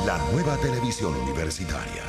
La nueva televisión universitaria.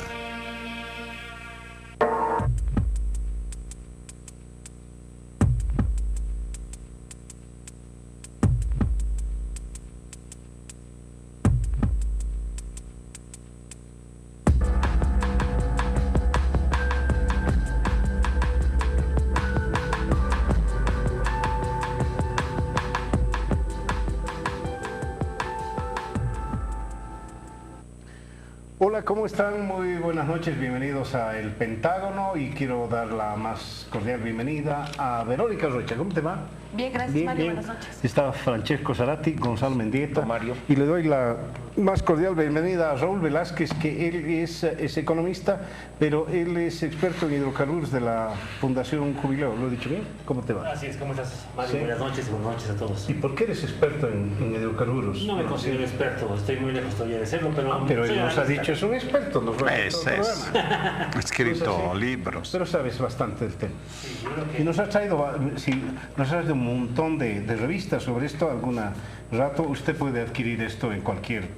Hola, ¿cómo están? Muy buenas noches, bienvenidos a El Pentágono y quiero dar la más cordial bienvenida a Verónica Rocha. ¿Cómo te va? Bien, gracias, Mario. Buenas noches. Está Francesco Zarati, Gonzalo Mendieta. Mario. Y le doy la más cordial bienvenida a Raúl Velázquez, que él es economista, pero él es experto en hidrocarburos de la Fundación Jubileo. ¿Lo he dicho bien? ¿Cómo te va? Así es, ¿cómo estás, Mario? Sí. Buenas noches y buenas noches a todos. ¿Y por qué eres experto en hidrocarburos? No me considero experto, estoy muy lejos todavía de serlo, pero... Pero soy él nos ha analista. dicho, es un experto, nos va a Es escrito libros. Pero sabes bastante del tema. Sí, yo creo que... Y nos has traído un montón de revistas sobre esto. Alguna rato usted puede adquirir esto en cualquier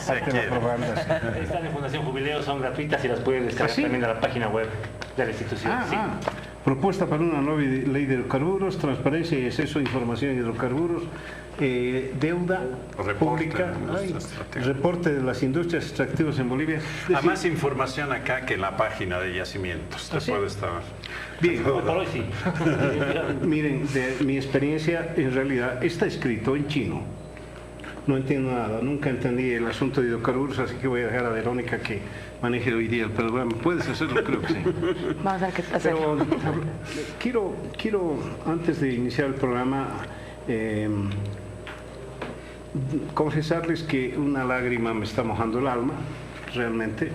parte de la propaganda. Sí. Están en Fundación Jubileo, son gratuitas y las pueden descargar ¿Ah, sí? también de la página web de la institución. Sí. Propuesta para una nueva ley de hidrocarburos, transparencia y acceso a información de hidrocarburos, deuda Reporte pública, de industrias extractivas. reporte de las industrias extractivas en Bolivia. Es Hay decir, más información acá que en la página de yacimientos. Te ¿sí? puede estar. bien, Hoy por hoy sí. miren, de mi experiencia, en realidad está escrito en chino. No entiendo nada, nunca entendí el asunto de hidrocarburos, así que voy a dejar a Verónica que maneje hoy día el programa. ¿Puedes hacerlo? Creo que sí. Vamos a ver qué hacer. Pero quiero, antes de iniciar el programa, confesarles que una lágrima me está mojando el alma, realmente,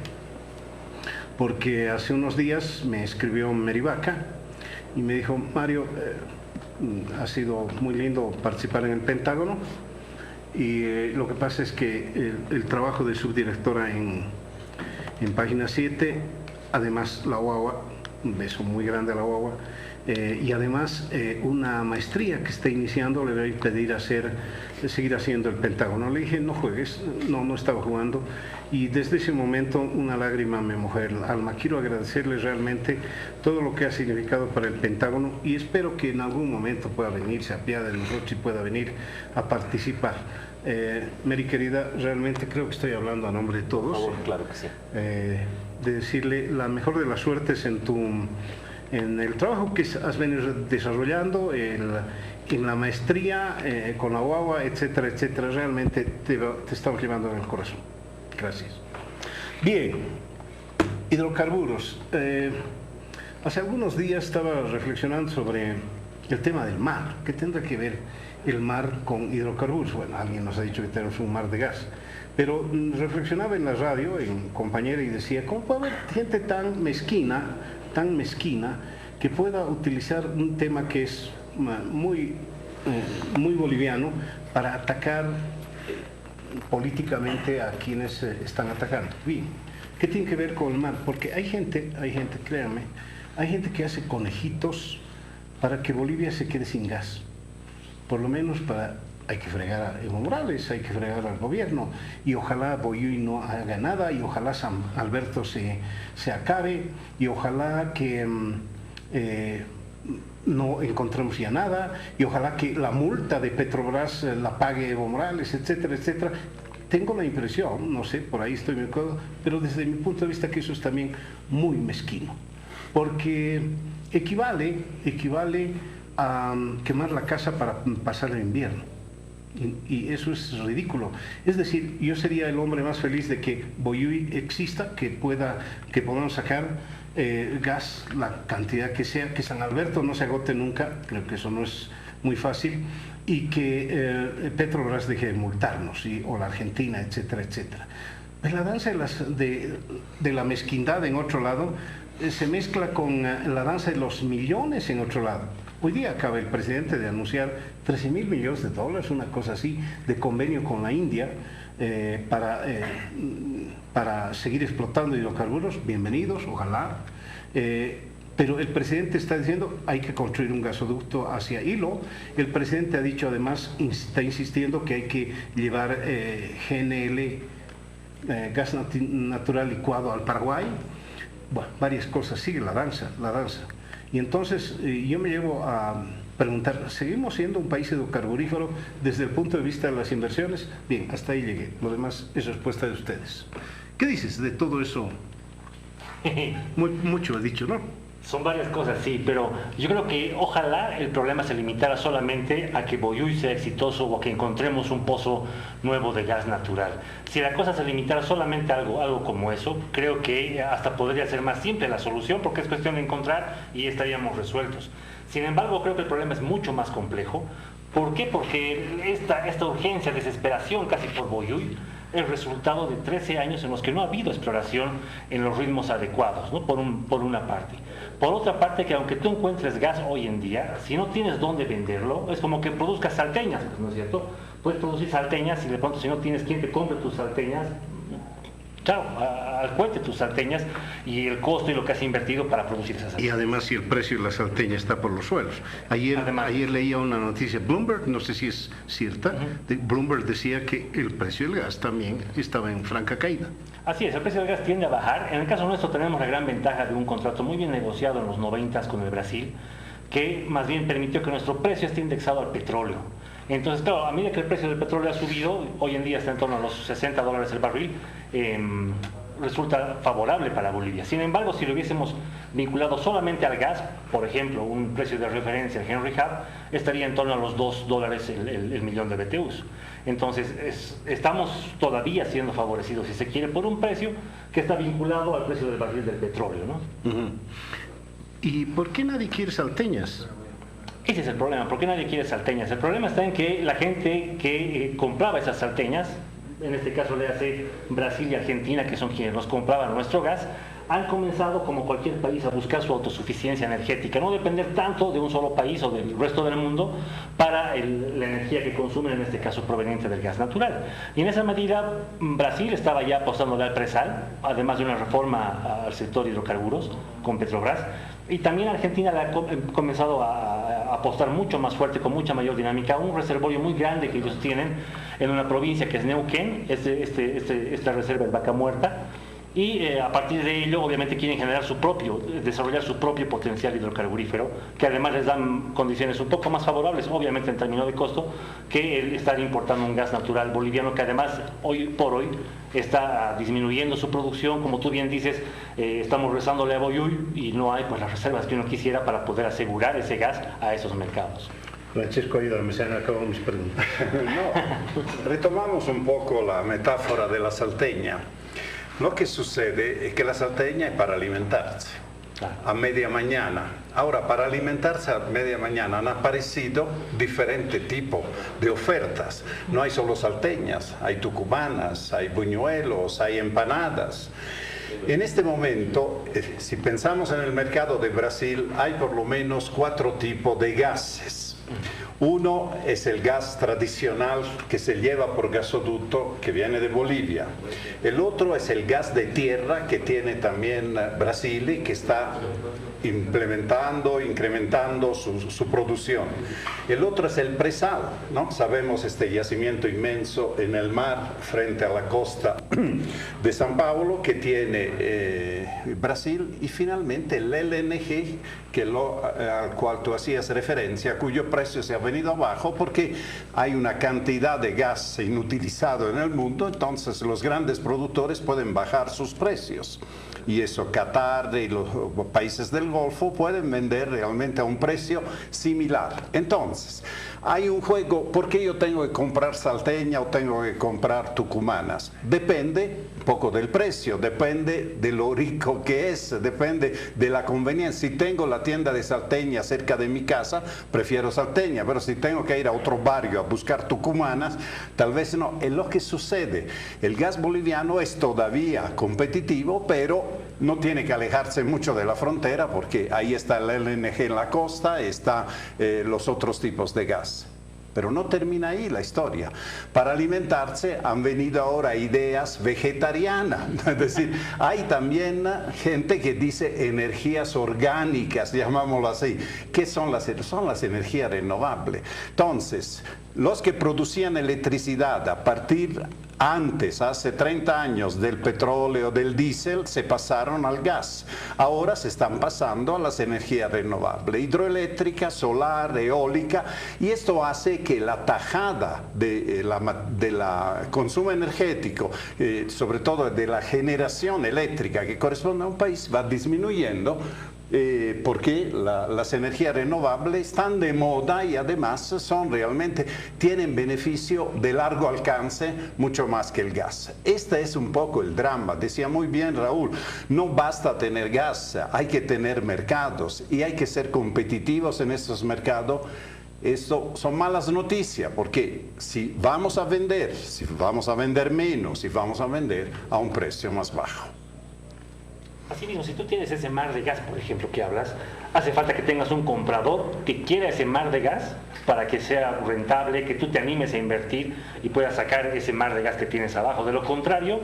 porque hace unos días me escribió Merivaca y me dijo: Mario, ha sido muy lindo participar en el Pentágono, y lo que pasa es que el trabajo de subdirectora en Página 7, además la guagua, un beso muy grande a la guagua, y además una maestría que está iniciando, le voy a pedir seguir haciendo el Pentágono. Le dije: no juegues. No estaba jugando, y desde ese momento una lágrima me mojó el alma. Quiero agradecerle realmente todo lo que ha significado para el Pentágono, y espero que en algún momento pueda venir, se apiade de nosotros y pueda venir a participar. Mary querida, realmente creo que estoy hablando a nombre de todos. Por favor, claro que sí. De decirle la mejor de las suertes en el trabajo que has venido desarrollando, en la maestría, con la guagua, etcétera, etcétera. Realmente te estamos llevando en el corazón. Gracias. Bien, hidrocarburos. Hace algunos días estaba reflexionando sobre el tema del mar. ¿Qué tendrá que ver el mar con hidrocarburos? Bueno, alguien nos ha dicho que tenemos un mar de gas, pero reflexionaba en la radio, en compañera, y decía: ¿cómo puede haber gente tan mezquina, que pueda utilizar un tema que es muy boliviano para atacar políticamente a quienes están atacando? Bien, ¿qué tiene que ver con el mar? Porque hay gente, créanme, hay gente que hace conejitos para que Bolivia se quede sin gas. Por lo menos hay que fregar a Evo Morales, hay que fregar al gobierno, y ojalá Boyuy no haga nada, y ojalá San Alberto se acabe, y ojalá que no encontremos ya nada, y ojalá que la multa de Petrobras la pague Evo Morales, etcétera, etcétera. Tengo la impresión, no sé, por ahí estoy muy acuerdo, pero desde mi punto de vista que eso es también muy mezquino, porque equivale a quemar la casa para pasar el invierno, y eso es ridículo. Es decir, yo sería el hombre más feliz de que Boyuy exista, que podamos sacar gas la cantidad que sea, que San Alberto no se agote nunca, creo que eso no es muy fácil, y que Petrobras deje de multarnos, o la Argentina, etcétera, etcétera. Pues la danza de la mezquindad en otro lado se mezcla con la danza de los millones en otro lado. Hoy día acaba el presidente de anunciar $13.000 millones, una cosa así, de convenio con la India para seguir explotando hidrocarburos. Bienvenidos, ojalá. Pero el presidente está diciendo: hay que construir un gasoducto hacia Hilo. El presidente ha dicho, además, está insistiendo que hay que llevar GNL gas natural licuado al Paraguay. Bueno, varias cosas, sigue la danza, la danza. Y entonces yo me llevo a preguntar, ¿seguimos siendo un país hidrocarburífero desde el punto de vista de las inversiones? Bien, hasta ahí llegué. Lo demás es respuesta de ustedes. ¿Qué dices de todo eso? Mucho he dicho, ¿no? Son varias cosas, sí, pero yo creo que ojalá el problema se limitara solamente a que Boyuy sea exitoso o a que encontremos un pozo nuevo de gas natural. Si la cosa se limitara solamente a algo como eso, creo que hasta podría ser más simple la solución, porque es cuestión de encontrar y estaríamos resueltos. Sin embargo, creo que el problema es mucho más complejo. ¿Por qué? Porque esta urgencia, desesperación casi por Boyuy, el resultado de 13 años en los que no ha habido exploración en los ritmos adecuados, ¿no? Por una parte. Por otra parte, que aunque tú encuentres gas hoy en día, si no tienes dónde venderlo, es como que produzcas salteñas, pues, ¿no es cierto? Puedes producir salteñas y de pronto si no tienes quien te compre tus salteñas, chao, al cuente tus salteñas y el costo y lo que has invertido para producir esas salteñas. Y además si el precio de la salteña está por los suelos. Ayer leía una noticia, Bloomberg, no sé si es cierta, Bloomberg decía que el precio del gas también estaba en franca caída. Así es, el precio del gas tiende a bajar. En el caso nuestro tenemos la gran ventaja de un contrato muy bien negociado en los 90s con el Brasil, que más bien permitió que nuestro precio esté indexado al petróleo. Entonces, claro, a medida que el precio del petróleo ha subido, hoy en día está en torno a los $60 el barril, resulta favorable para Bolivia. Sin embargo, si lo hubiésemos vinculado solamente al gas, por ejemplo, un precio de referencia, el Henry Hub, estaría en torno a los $2 el millón de BTUs. Entonces, estamos todavía siendo favorecidos, si se quiere, por un precio que está vinculado al precio del barril del petróleo, ¿no? ¿Y por qué nadie quiere salteñas? Ese es el problema, ¿por qué nadie quiere salteñas? El problema está en que la gente que compraba esas salteñas, en este caso le hace Brasil y Argentina, que son quienes nos compraban nuestro gas, han comenzado, como cualquier país, a buscar su autosuficiencia energética, no depender tanto de un solo país o del resto del mundo para la energía que consumen, en este caso proveniente del gas natural. Y en esa medida, Brasil estaba ya apostándole al presal, además de una reforma al sector hidrocarburos con Petrobras, y también Argentina le ha comenzado a apostar mucho más fuerte, con mucha mayor dinámica, un reservorio muy grande que ellos tienen en una provincia que es Neuquén, esta reserva es Vaca Muerta, y a partir de ello obviamente quieren desarrollar su propio potencial hidrocarburífero, que además les dan condiciones un poco más favorables, obviamente en términos de costo, que el estar importando un gas natural boliviano, que además hoy por hoy está disminuyendo su producción. Como tú bien dices, estamos rezándole a Boyuy y no hay pues las reservas que uno quisiera para poder asegurar ese gas a esos mercados. Francesco, ayúdame, se han acabado mis preguntas. No, retomamos un poco la metáfora de la salteña. Lo que sucede es que la salteña es para alimentarse a media mañana. Ahora, para alimentarse a media mañana han aparecido diferentes tipos de ofertas. No hay solo salteñas, hay tucumanas, hay buñuelos, hay empanadas. En este momento, si pensamos en el mercado de Brasil, hay por lo menos 4 tipos de gases. Uno es el gas tradicional que se lleva por gasoducto, que viene de Bolivia. El otro es el gas de tierra que tiene también Brasil y que está incrementando su producción. El otro es el presal, ¿no? Sabemos este yacimiento inmenso en el mar frente a la costa de San Paulo que tiene Brasil, y finalmente el LNG al cual tú hacías referencia, cuyo precio se ha venido abajo porque hay una cantidad de gas inutilizado en el mundo, entonces los grandes productores pueden bajar sus precios. Y eso, Qatar y los países del Golfo pueden vender realmente a un precio similar. Entonces, hay un juego. ¿Por qué yo tengo que comprar salteña o tengo que comprar tucumanas? Depende un poco del precio, depende de lo rico que es, depende de la conveniencia. Si tengo la tienda de salteña cerca de mi casa, prefiero salteña, pero si tengo que ir a otro barrio a buscar tucumanas, tal vez no. Es lo que sucede. El gas boliviano es todavía competitivo, pero no tiene que alejarse mucho de la frontera porque ahí está el LNG en la costa, están los otros tipos de gas. Pero no termina ahí la historia. Para alimentarse han venido ahora ideas vegetarianas. Es decir, hay también gente que dice energías orgánicas, llamámoslo así. ¿Qué son las energías renovables? Entonces, Los que producían electricidad a partir antes, hace 30 años, del petróleo, del diésel, se pasaron al gas. Ahora se están pasando a las energías renovables, hidroeléctrica, solar, eólica, y esto hace que la tajada de la consumo energético, sobre todo de la generación eléctrica que corresponde a un país, va disminuyendo. Porque las energías renovables están de moda y además tienen beneficio de largo alcance mucho más que el gas. Este es un poco el drama. Decía muy bien Raúl, no basta tener gas, hay que tener mercados y hay que ser competitivos en estos mercados. Esto son malas noticias, porque si vamos a vender menos, si vamos a vender a un precio más bajo. Así mismo, si tú tienes ese mar de gas, por ejemplo, que hablas, hace falta que tengas un comprador que quiera ese mar de gas para que sea rentable, que tú te animes a invertir y puedas sacar ese mar de gas que tienes abajo. De lo contrario,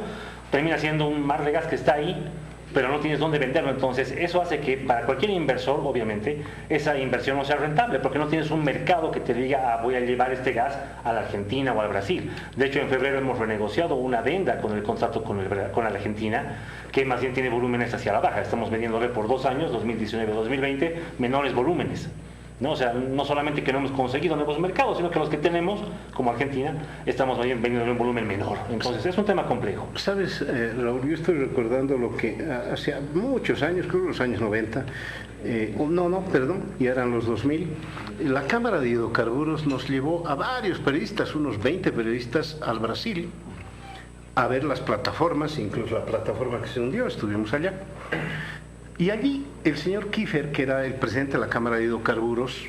termina siendo un mar de gas que está ahí, pero no tienes dónde venderlo. Entonces, eso hace que para cualquier inversor, obviamente, esa inversión no sea rentable, porque no tienes un mercado que te diga, voy a llevar este gas a la Argentina o al Brasil. De hecho, en febrero hemos renegociado una adenda con el contrato con la Argentina, que más bien tiene volúmenes hacia la baja. Estamos vendiéndole por 2 años, 2019-2020, menores volúmenes. ¿No? O sea, no solamente que no hemos conseguido nuevos mercados, sino que los que tenemos, como Argentina, estamos vendiendo en un volumen menor. Entonces, es un tema complejo. Sabes, Raúl, yo estoy recordando lo que hace muchos años, creo los años 90, ya eran los 2000, la Cámara de Hidrocarburos nos llevó a varios periodistas, unos 20 periodistas, al Brasil, a ver las plataformas, incluso la plataforma que se hundió, estuvimos allá. Y allí el señor Kiefer, que era el presidente de la Cámara de Hidrocarburos,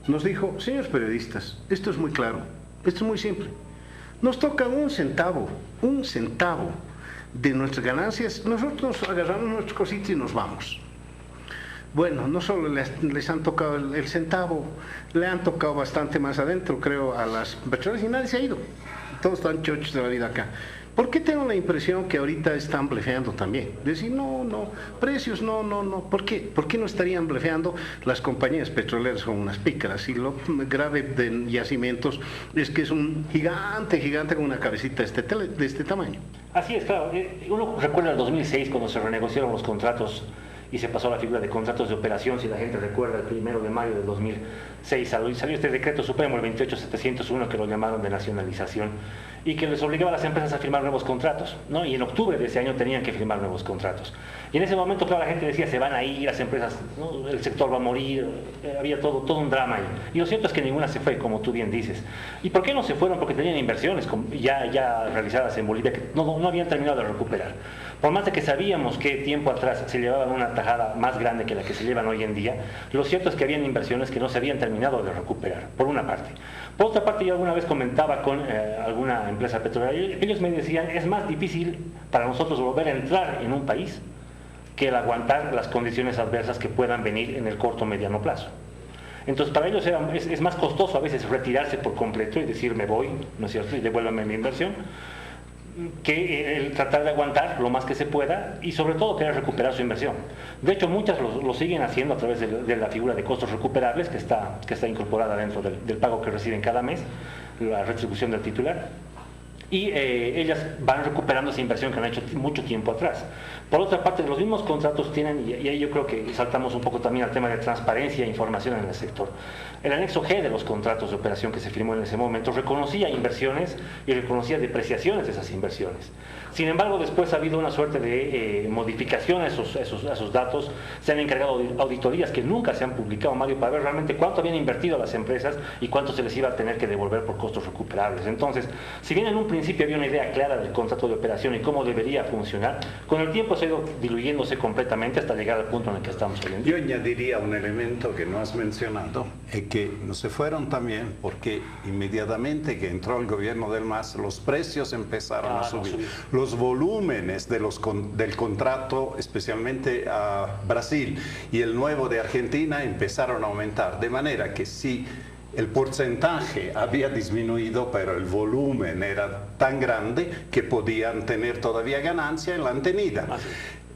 nos dijo, señores periodistas, esto es muy claro, esto es muy simple. Nos toca un centavo de nuestras ganancias, nosotros agarramos nuestros cositas y nos vamos. Bueno, no solo les han tocado el centavo, le han tocado bastante más adentro, creo, a las petroleras y nadie se ha ido. Todos están chochos de la vida acá. ¿Por qué tengo la impresión que ahorita están blefeando también? Decir, precios, no. ¿Por qué? ¿Por qué no estarían blefeando? Las compañías petroleras son unas pícaras, y lo grave de Yacimientos es que es un gigante con una cabecita de este tamaño. Así es, claro. Uno recuerda el 2006 cuando se renegociaron los contratos y se pasó a la figura de contratos de operación. Si la gente recuerda, el 1 de mayo del 2006 salió este decreto supremo, el 28701, que lo llamaron de nacionalización, y que les obligaba a las empresas a firmar nuevos contratos, ¿no? Y en octubre de ese año tenían que firmar nuevos contratos. Y en ese momento, claro, la gente decía, se van a ir las empresas, ¿no? El sector va a morir, había todo un drama ahí. Y lo cierto es que ninguna se fue, como tú bien dices. ¿Y por qué no se fueron? Porque tenían inversiones ya realizadas en Bolivia que no habían terminado de recuperar. Por más de que sabíamos que tiempo atrás se llevaban una tajada más grande que la que se llevan hoy en día, lo cierto es que habían inversiones que no se habían terminado de recuperar, por una parte. Por otra parte, yo alguna vez comentaba con alguna empresa petrolera, y ellos me decían, es más difícil para nosotros volver a entrar en un país que el aguantar las condiciones adversas que puedan venir en el corto o mediano plazo. Entonces, para ellos es más costoso a veces retirarse por completo y decir, me voy, ¿no es cierto?, y devuélvame mi inversión, que el tratar de aguantar lo más que se pueda y sobre todo querer recuperar su inversión. De hecho, muchas lo siguen haciendo a través de la figura de costos recuperables que está incorporada dentro del pago que reciben cada mes, la retribución del titular, y ellas van recuperando esa inversión que han hecho mucho tiempo atrás. Por otra parte, los mismos contratos tienen, y ahí yo creo que saltamos un poco también al tema de transparencia e información en el sector. El anexo G de los contratos de operación que se firmó en ese momento reconocía inversiones y reconocía depreciaciones de esas inversiones. Sin embargo, después ha habido una suerte de modificación a esos datos. Se han encargado de auditorías que nunca se han publicado, Mario, para ver realmente cuánto habían invertido las empresas y cuánto se les iba a tener que devolver por costos recuperables. Entonces, si bien en un principio había una idea clara del contrato de operación y cómo debería funcionar, con el tiempo se ha ido diluyéndose completamente hasta llegar al punto en el que estamos hoy en día. Yo añadiría un elemento que no has mencionado, que no se fueron también porque inmediatamente que entró el gobierno del MAS, los precios empezaron a subir. Los volúmenes del contrato, especialmente a Brasil y el nuevo de Argentina, empezaron a aumentar, de manera que si el porcentaje había disminuido, pero el volumen era tan grande que podían tener todavía ganancia en la antenida.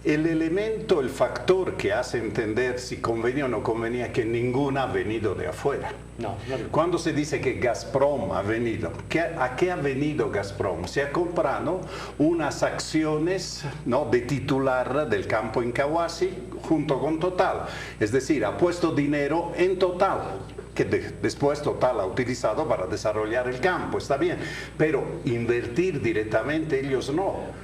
el elemento, el factor que hace entender si convenía o no convenía que ninguna ha venido de afuera. No. Cuando se dice que Gazprom ha venido, ¿a qué ha venido Gazprom? Se ha comprado unas acciones, ¿no?, de titular del campo Incahuasi junto con Total. Es decir, ha puesto dinero en Total, que después Total ha utilizado para desarrollar el campo, está bien, pero invertir directamente ellos no.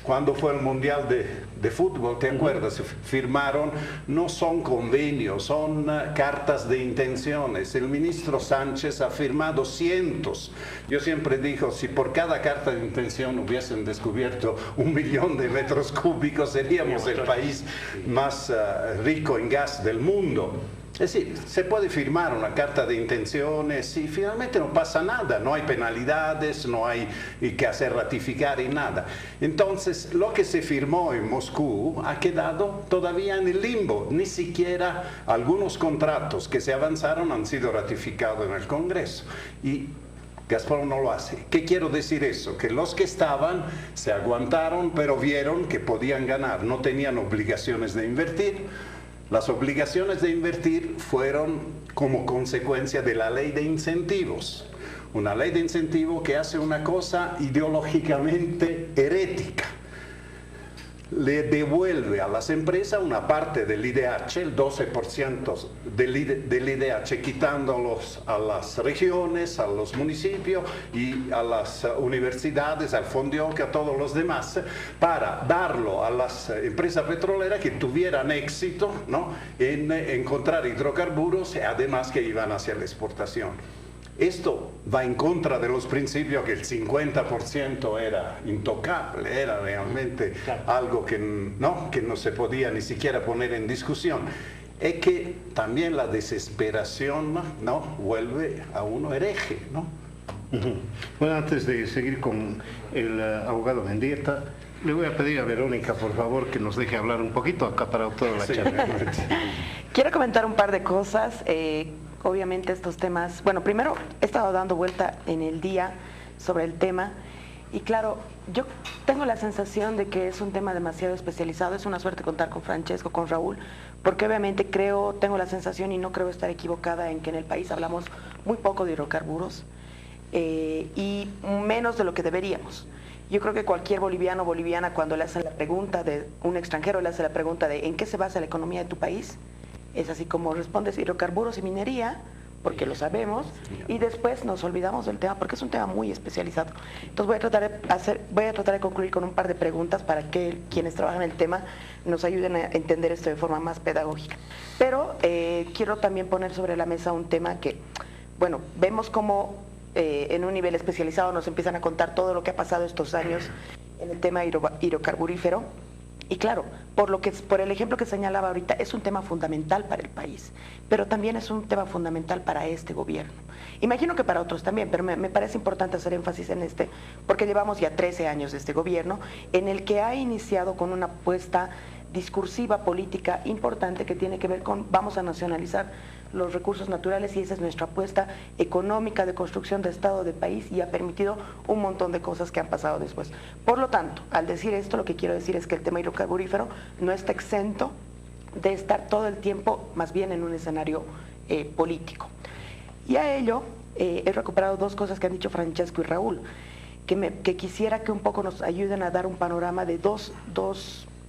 Cuando fue el Mundial de Fútbol, ¿te acuerdas? Firmaron, no son convenios, son cartas de intenciones. El ministro Sánchez ha firmado cientos. Yo siempre digo, si por cada carta de intención hubiesen descubierto 1 millón de metros cúbicos, seríamos el país más rico en gas del mundo. Es decir, se puede firmar una carta de intenciones y finalmente no pasa nada, no hay penalidades, no hay que hacer ratificar y nada. Entonces, lo que se firmó en Moscú ha quedado todavía en el limbo, ni siquiera algunos contratos que se avanzaron han sido ratificados en el Congreso. Y Gazprom no lo hace. ¿Qué quiero decir eso? Que los que estaban se aguantaron, pero vieron que podían ganar, no tenían obligaciones de invertir. Las obligaciones de invertir fueron como consecuencia de la ley de incentivos. Una ley de incentivo que hace una cosa ideológicamente herética. Le devuelve a las empresas una parte del IDH, el 12% del IDH, quitándolos a las regiones, a los municipios y a las universidades, al Fondioc, a todos los demás, para darlo a las empresas petroleras que tuvieran éxito, ¿no?, en encontrar hidrocarburos, además que iban hacia la exportación. Esto va en contra de los principios que el 50% era intocable, era realmente algo que no se podía ni siquiera poner en discusión. Es que también la desesperación, ¿no?, vuelve a uno hereje, ¿no? Bueno, antes de seguir con el abogado Mendieta, le voy a pedir a Verónica, por favor, que nos deje hablar un poquito acá para toda la charla. Quiero comentar un par de cosas. Obviamente estos temas, bueno, primero he estado dando vuelta en el día sobre el tema y claro, yo tengo la sensación de que es un tema demasiado especializado. Es una suerte contar con Francesco, con Raúl, porque obviamente tengo la sensación y no creo estar equivocada en que en el país hablamos muy poco de hidrocarburos y menos de lo que deberíamos. Yo creo que cualquier boliviano o boliviana, cuando le hacen la pregunta de un extranjero, le hace la pregunta de ¿en qué se basa la economía de tu país? Es así como respondes: hidrocarburos y minería, porque lo sabemos, y después nos olvidamos del tema porque es un tema muy especializado. Entonces voy a tratar de concluir con un par de preguntas para que quienes trabajan el tema nos ayuden a entender esto de forma más pedagógica. Pero quiero también poner sobre la mesa un tema que, bueno, vemos como en un nivel especializado nos empiezan a contar todo lo que ha pasado estos años en el tema hidrocarburífero. Y claro, por el ejemplo que señalaba ahorita, es un tema fundamental para el país, pero también es un tema fundamental para este gobierno. Imagino que para otros también, pero me parece importante hacer énfasis en este, porque llevamos ya 13 años de este gobierno, en el que ha iniciado con una apuesta discursiva política importante que tiene que ver con vamos a nacionalizar los recursos naturales, y esa es nuestra apuesta económica de construcción de Estado, de país, y ha permitido un montón de cosas que han pasado después. Por lo tanto, al decir esto, lo que quiero decir es que el tema hidrocarburífero no está exento de estar todo el tiempo más bien en un escenario político. Y a ello he recuperado dos cosas que han dicho Francesco y Raúl, que quisiera que un poco nos ayuden a dar un panorama de dos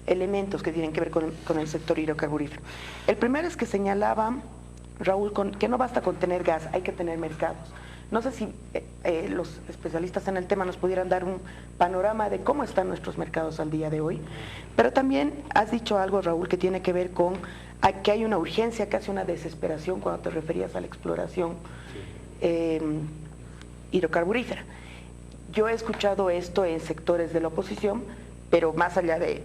elementos que tienen que ver con el sector hidrocarburífero. El primero es que señalaba Raúl que no basta con tener gas, hay que tener mercados. No sé si los especialistas en el tema nos pudieran dar un panorama de cómo están nuestros mercados al día de hoy, pero también has dicho algo, Raúl, que tiene que ver con que hay una urgencia, casi una desesperación cuando te referías a la exploración hidrocarburífera. Yo he escuchado esto en sectores de la oposición, pero más allá de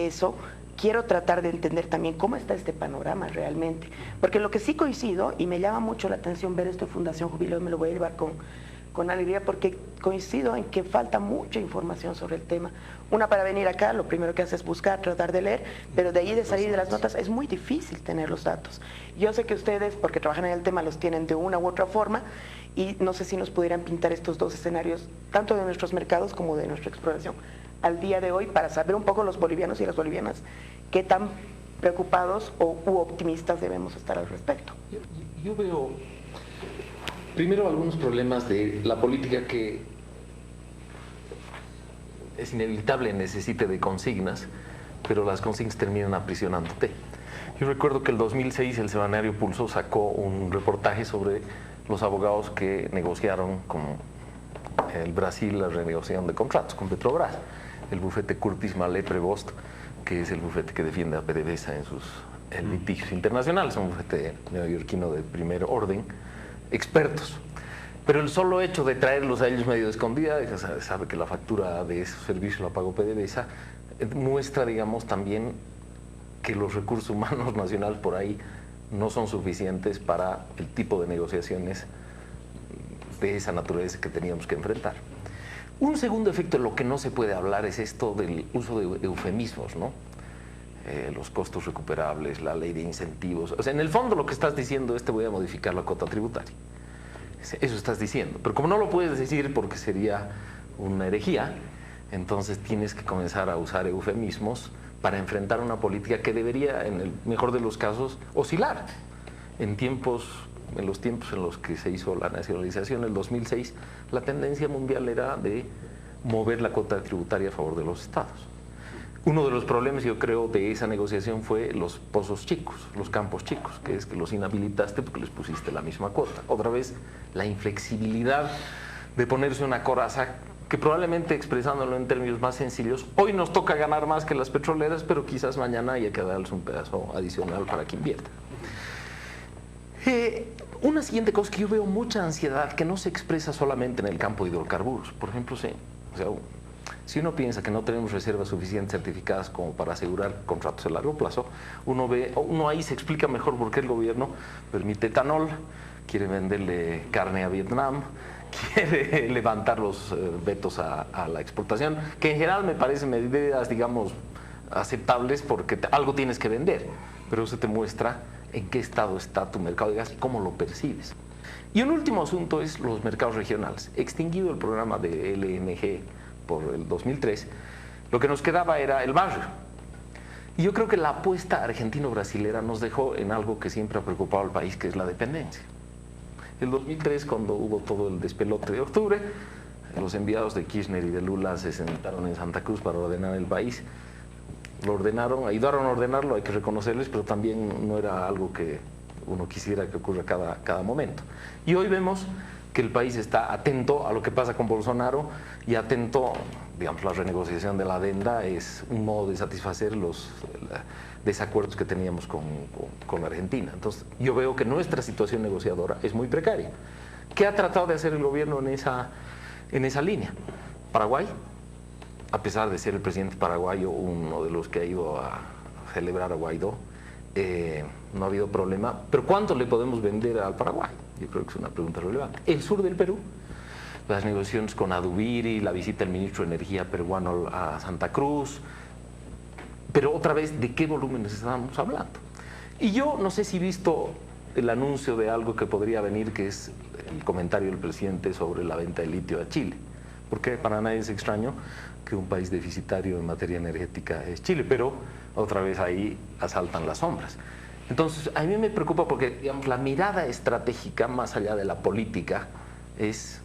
eso, quiero tratar de entender también cómo está este panorama realmente, porque lo que sí coincido, y me llama mucho la atención ver esto de Fundación Jubileo, me lo voy a llevar con alegría, porque coincido en que falta mucha información sobre el tema. Una, para venir acá, lo primero que hace es buscar, tratar de leer, pero de ahí de salir de las notas es muy difícil tener los datos. Yo sé que ustedes, porque trabajan en el tema, los tienen de una u otra forma, y no sé si nos pudieran pintar estos dos escenarios, tanto de nuestros mercados como de nuestra exploración. al día de hoy para saber un poco los bolivianos y las bolivianas qué tan preocupados u optimistas debemos estar al respecto. Yo veo primero algunos problemas de la política que es inevitable, necesite de consignas, pero las consignas terminan aprisionándote. Yo recuerdo que el 2006 el semanario Pulso sacó un reportaje sobre los abogados que negociaron con el Brasil la renegociación de contratos con Petrobras. El bufete Curtis Malé Prevost, que es el bufete que defiende a PDVSA en sus litigios internacionales, un bufete neoyorquino de primer orden, expertos. Pero el solo hecho de traerlos a ellos medio de escondida, sabe que la factura de ese servicio la pagó PDVSA, muestra, digamos, también que los recursos humanos nacionales por ahí no son suficientes para el tipo de negociaciones de esa naturaleza que teníamos que enfrentar. Un segundo efecto de lo que no se puede hablar es esto del uso de eufemismos, ¿no? Los costos recuperables, la ley de incentivos. O sea, en el fondo lo que estás diciendo es: te voy a modificar la cuota tributaria. Eso estás diciendo. Pero como no lo puedes decir porque sería una herejía, entonces tienes que comenzar a usar eufemismos para enfrentar una política que debería, en el mejor de los casos, oscilar. En los tiempos en los que se hizo la nacionalización, en el 2006, la tendencia mundial era de mover la cuota tributaria a favor de los estados. Uno de los problemas, yo creo, de esa negociación fue los pozos chicos, los campos chicos, que es que los inhabilitaste porque les pusiste la misma cuota. Otra vez, la inflexibilidad de ponerse una coraza que, probablemente expresándolo en términos más sencillos, hoy nos toca ganar más que las petroleras, pero quizás mañana haya que darles un pedazo adicional para que inviertan. Una siguiente cosa, que yo veo mucha ansiedad que no se expresa solamente en el campo de hidrocarburos. Por ejemplo, si uno piensa que no tenemos reservas suficientes certificadas como para asegurar contratos a largo plazo, uno ahí se explica mejor por qué el gobierno permite etanol, quiere venderle carne a Vietnam, quiere levantar los vetos a la exportación, que en general me parecen medidas, digamos, aceptables porque algo tienes que vender, pero eso te muestra en qué estado está tu mercado de gas y cómo lo percibes. Y un último asunto es los mercados regionales. Extinguido el programa de LNG por el 2003, lo que nos quedaba era el barrio. Y yo creo que la apuesta argentino-brasilera nos dejó en algo que siempre ha preocupado al país, que es la dependencia. El 2003, cuando hubo todo el despelote de octubre, los enviados de Kirchner y de Lula se sentaron en Santa Cruz para ordenar el país. Lo ordenaron, ayudaron a ordenarlo, hay que reconocerles, pero también no era algo que uno quisiera que ocurra cada momento. Y hoy vemos que el país está atento a lo que pasa con Bolsonaro y atento, digamos, la renegociación de la adenda es un modo de satisfacer los desacuerdos que teníamos con Argentina. Entonces, yo veo que nuestra situación negociadora es muy precaria. ¿Qué ha tratado de hacer el gobierno en esa línea? Paraguay, a pesar de ser el presidente paraguayo uno de los que ha ido a celebrar a Guaidó, no ha habido problema. Pero ¿cuánto le podemos vender al Paraguay? Yo creo que es una pregunta relevante. El sur del Perú, las negociaciones con Adubiri, la visita del ministro de Energía peruano a Santa Cruz, pero otra vez, ¿de qué volúmenes estamos hablando? Y yo no sé si he visto el anuncio de algo que podría venir, que es el comentario del presidente sobre la venta de litio a Chile, porque para nadie es extraño que un país deficitario en materia energética es Chile, pero otra vez ahí asaltan las sombras. Entonces, a mí me preocupa porque, digamos, la mirada estratégica, más allá de la política, es: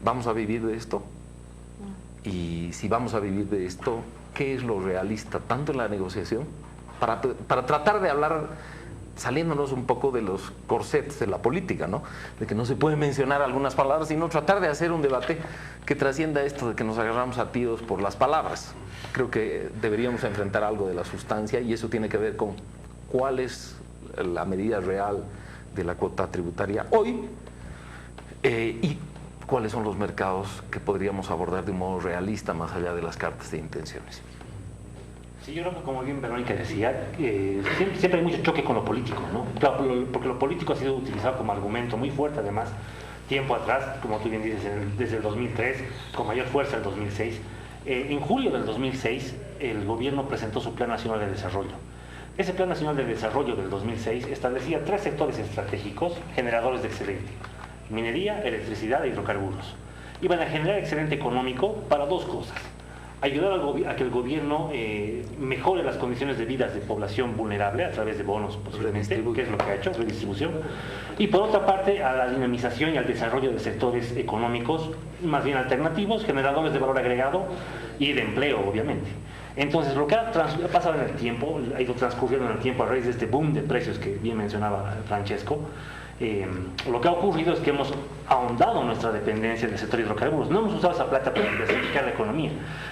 ¿vamos a vivir de esto? Y si vamos a vivir de esto, ¿qué es lo realista, tanto en la negociación, para tratar de hablar saliéndonos un poco de los corsets de la política, ¿no? De que no se pueden mencionar algunas palabras, sino tratar de hacer un debate que trascienda esto de que nos agarramos a tiros por las palabras. Creo que deberíamos enfrentar algo de la sustancia, y eso tiene que ver con cuál es la medida real de la cuota tributaria hoy y cuáles son los mercados que podríamos abordar de un modo realista, más allá de las cartas de intenciones. Sí, yo creo que, como bien Verónica decía, siempre hay mucho choque con lo político, ¿no? Claro, porque lo político ha sido utilizado como argumento muy fuerte, además, tiempo atrás, como tú bien dices, desde el 2003, con mayor fuerza el 2006. En julio del 2006, el gobierno presentó su Plan Nacional de Desarrollo. Ese Plan Nacional de Desarrollo del 2006 establecía 3 sectores estratégicos generadores de excedente: minería, electricidad e hidrocarburos. Iban a generar excedente económico para 2 cosas: ayudar a que el gobierno mejore las condiciones de vida de población vulnerable a través de bonos, posiblemente, que es lo que ha hecho, redistribución. Y por otra parte, a la dinamización y al desarrollo de sectores económicos más bien alternativos, generadores de valor agregado y de empleo, obviamente. Entonces, lo que ha pasado en el tiempo, ha ido transcurriendo en el tiempo a raíz de este boom de precios que bien mencionaba Francesco, lo que ha ocurrido es que hemos ahondado nuestra dependencia del sector hidrocarburos. No hemos usado esa plata para diversificar la economía.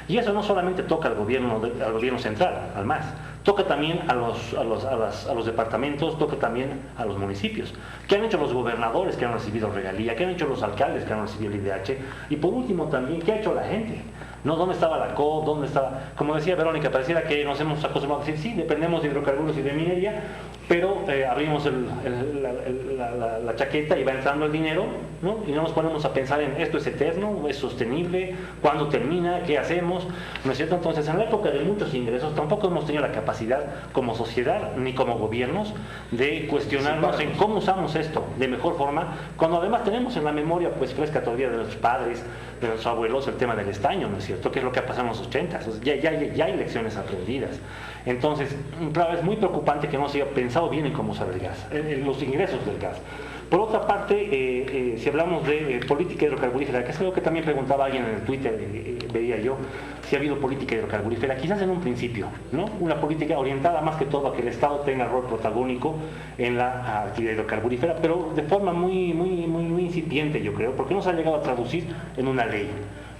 Y eso no solamente toca al gobierno central, al MAS, toca también a los departamentos, toca también a los municipios. ¿Qué han hecho los gobernadores que han recibido regalía? ¿Qué han hecho los alcaldes que han recibido el IDH? Y por último también, ¿qué ha hecho la gente? ¿No? ¿Dónde estaba la COP? ¿Dónde estaba? Como decía Verónica, pareciera que nos hemos acostumbrado a decir, sí, dependemos de hidrocarburos y de minería, pero abrimos la chaqueta y va entrando el dinero, ¿no? Y no nos ponemos a pensar en esto es eterno, es sostenible, cuándo termina, qué hacemos, ¿no es cierto? Entonces, en la época de muchos ingresos, tampoco hemos tenido la capacidad como sociedad ni como gobiernos de cuestionarnos en cómo usamos esto de mejor forma, cuando además tenemos en la memoria pues fresca todavía de nuestros padres, de nuestros abuelos, el tema del estaño, ¿no es cierto? ¿Qué es lo que ha pasado en los 80? O sea, ya hay lecciones aprendidas. Entonces, claro, es muy preocupante que no se haya pensado bien en cómo usar el gas, en los ingresos del gas. Por otra parte, si hablamos de política hidrocarburífera, que es algo que también preguntaba alguien en el Twitter, veía yo, si ha habido política hidrocarburífera, quizás en un principio, ¿no? Una política orientada más que todo a que el Estado tenga rol protagónico en la actividad hidrocarburífera, pero de forma muy incipiente, yo creo, porque no se ha llegado a traducir en una ley.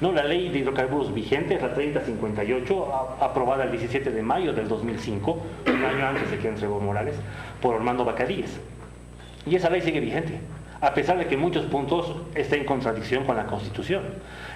No, la ley de hidrocarburos vigente es la 3058, aprobada el 17 de mayo del 2005, un año antes de que entre Evo Morales, por Armando Bacadíes. Y esa ley sigue vigente, a pesar de que en muchos puntos está en contradicción con la Constitución.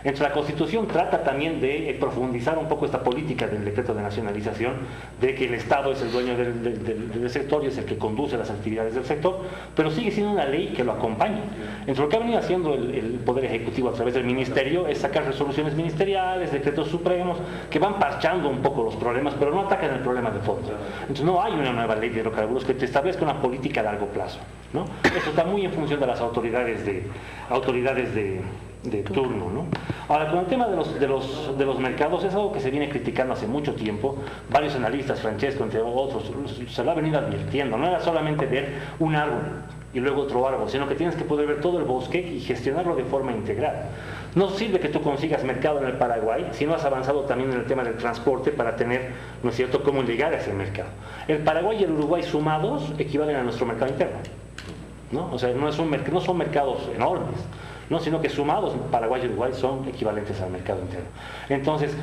Entonces, la Constitución trata también de profundizar un poco esta política del decreto de nacionalización, de que el Estado es el dueño del sector y es el que conduce las actividades del sector, pero sigue siendo una ley que lo acompaña. Entonces, lo que ha venido haciendo el Poder Ejecutivo a través del Ministerio es sacar resoluciones ministeriales, decretos supremos, que van parchando un poco los problemas, pero no atacan el problema de fondo. Entonces, no hay una nueva ley de hidrocarburos que te establezca una política a largo plazo, ¿no? Eso está muy en función de las autoridades de turno, ¿no? Ahora, con el tema de los mercados, es algo que se viene criticando hace mucho tiempo. Varios analistas, Francesco, entre otros, se lo ha venido advirtiendo. No era solamente ver un árbol y luego otro árbol, sino que tienes que poder ver todo el bosque y gestionarlo de forma integral. No sirve que tú consigas mercado en el Paraguay si no has avanzado también en el tema del transporte para tener, ¿no es cierto?, cómo llegar a ese mercado. El Paraguay y el Uruguay sumados equivalen a nuestro mercado interno, ¿no? O sea, no son mercados enormes, ¿no? Sino que sumados Paraguay y Uruguay son equivalentes al mercado interno. Entonces,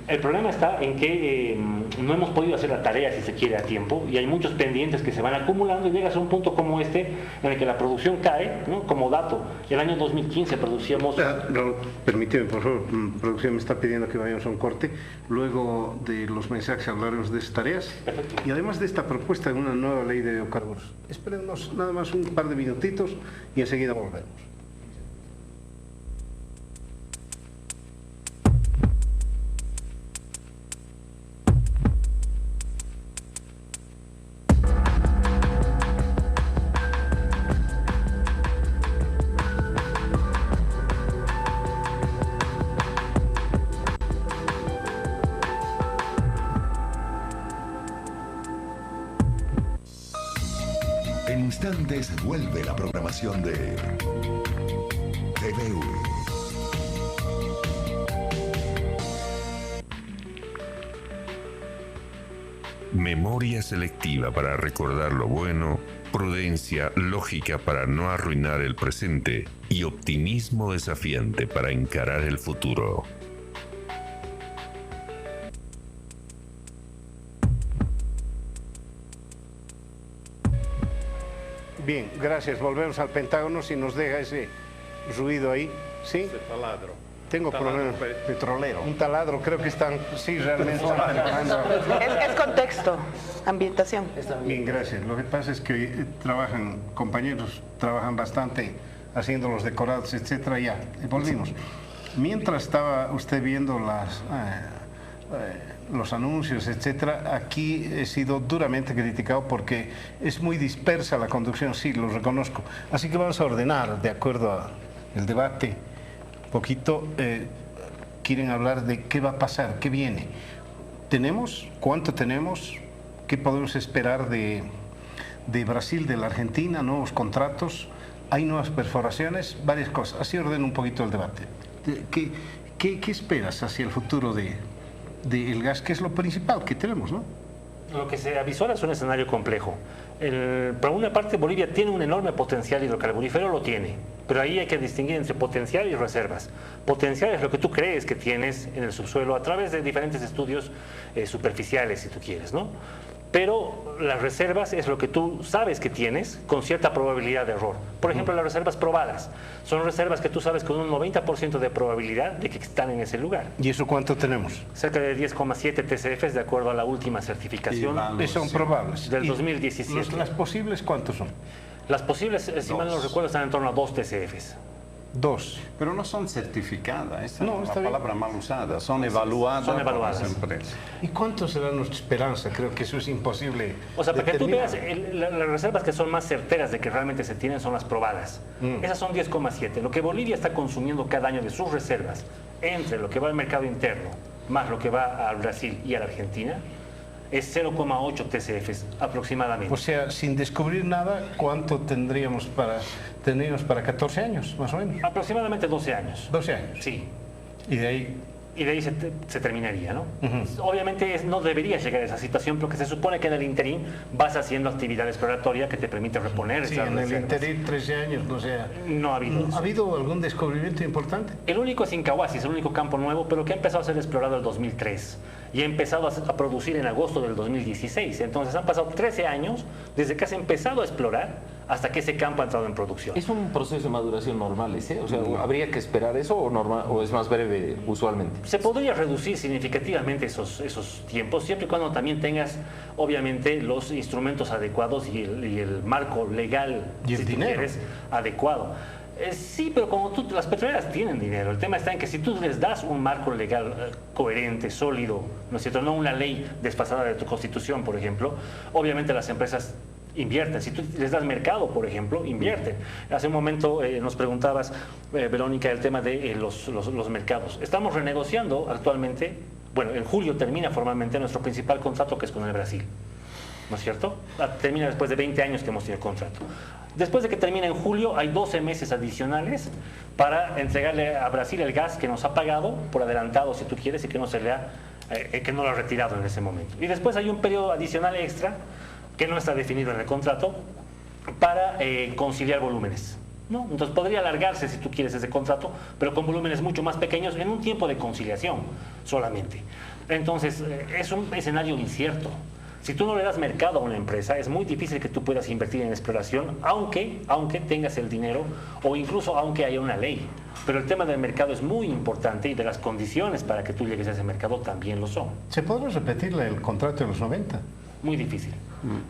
el problema está en que no hemos podido hacer la tarea, si se quiere, a tiempo, y hay muchos pendientes que se van acumulando y llegas a un punto como este en el que la producción cae, ¿no? Como dato, el año 2015 producíamos... Permíteme, por favor, producción me está pidiendo que vayamos a un corte. Luego de los mensajes hablaremos de esas tareas. Perfecto. Y además de esta propuesta de una nueva ley de hidrocarburos. Espérenos nada más un par de minutitos y enseguida volvemos. En instantes vuelve la programación de TVU. Memoria selectiva para recordar lo bueno, prudencia lógica para no arruinar el presente y optimismo desafiante para encarar el futuro. Bien, gracias. Volvemos al Pentágono si nos deja ese ruido ahí. ¿Sí? Ese taladro. Tengo problemas. Petrolero. Un taladro, creo que están, sí, realmente están preparando. Es contexto, ambientación. Bien, gracias. Lo que pasa es que compañeros trabajan bastante haciendo los decorados, etcétera. Ya, volvimos. Mientras estaba usted viendo los anuncios, etcétera, aquí he sido duramente criticado porque es muy dispersa la conducción, sí, lo reconozco. Así que vamos a ordenar, de acuerdo al debate, poquito. quieren hablar de qué va a pasar, qué viene. ¿Tenemos? ¿Cuánto tenemos? ¿Qué podemos esperar de Brasil, de la Argentina? ¿Nuevos contratos? ¿Hay nuevas perforaciones? Varias cosas. Así ordeno un poquito el debate. ¿Qué esperas hacia el futuro del gas? Que es lo principal que tenemos, ¿no? Lo que se avisora es un escenario complejo. Por una parte, Bolivia tiene un enorme potencial hidrocarburífero, lo tiene, pero ahí hay que distinguir entre potencial y reservas. Potencial es lo que tú crees que tienes en el subsuelo a través de diferentes estudios superficiales, si tú quieres, ¿no? Pero las reservas es lo que tú sabes que tienes con cierta probabilidad de error. Por ejemplo, las reservas probadas son reservas que tú sabes con un 90% de probabilidad de que están en ese lugar. ¿Y eso cuánto tenemos? Cerca de 10,7 TCFs de acuerdo a la última certificación Son probables. del ¿Y 2017. las posibles cuántos son? Las posibles, si mal no recuerdo, están en torno a 2 TCFs. 2. Pero no son certificadas, esa No, es está la bien. palabra mal usada, son evaluadas, Son evaluadas. por las empresas. ¿Y cuánto será nuestra esperanza? Creo que eso es imposible. O sea, para que tú determinar. veas, las reservas que son más certeras de que realmente se tienen son las probadas. Esas son 10,7. Lo que Bolivia está consumiendo cada año de sus reservas, entre lo que va al mercado interno, más lo que va al Brasil y a la Argentina, es 0,8 TCFs aproximadamente. O sea, sin descubrir nada, ¿cuánto tendríamos para 14 años, más o menos? Aproximadamente 12 años. 12 años. Sí. Y de ahí, Y de ahí se terminaría, ¿no? Obviamente no debería llegar a esa situación porque se supone que en el interín vas haciendo actividad exploratoria que te permite reponer sí, esas en el reservas. interín 13 años, no sé. No ha habido eso. ¿Ha habido algún descubrimiento importante? El único es Incahuasi, es el único campo nuevo, pero que ha empezado a ser explorado en el 2003 y ha empezado a producir en agosto del 2016. Entonces han pasado 13 años desde que se ha empezado a explorar hasta que ese campo ha entrado en producción. ¿Es un proceso de maduración normal ese? O sea, ¿habría que esperar eso o es más breve usualmente? Se podría reducir significativamente esos tiempos, siempre y cuando también tengas, obviamente, los instrumentos adecuados y el marco legal, Y el si tú dinero. quieres, adecuado. Sí, pero como las petroleras tienen dinero, el tema está en que si tú les das un marco legal coherente, sólido, ¿no es cierto? No una ley desfasada de tu constitución, por ejemplo, obviamente las empresas invierten. Si tú les das mercado, por ejemplo, invierten. Hace un momento nos preguntabas, Verónica, el tema de los mercados. Estamos renegociando actualmente, bueno, en julio termina formalmente nuestro principal contrato, que es con el Brasil. ¿No es cierto? Termina después de 20 años que hemos tenido el contrato. Después de que termine en julio, hay 12 meses adicionales para entregarle a Brasil el gas que nos ha pagado por adelantado, si tú quieres, y que no que no lo ha retirado en ese momento. Y después hay un periodo adicional extra que no está definido en el contrato para conciliar volúmenes, ¿no? Entonces podría alargarse, si tú quieres, ese contrato, pero con volúmenes mucho más pequeños en un tiempo de conciliación solamente. Entonces es un escenario incierto. Si tú no le das mercado a una empresa, es muy difícil que tú puedas invertir en exploración, aunque tengas el dinero o incluso aunque haya una ley. Pero el tema del mercado es muy importante y de las condiciones para que tú llegues a ese mercado también lo son. ¿Se podrá repetir el contrato de los 90? Muy difícil,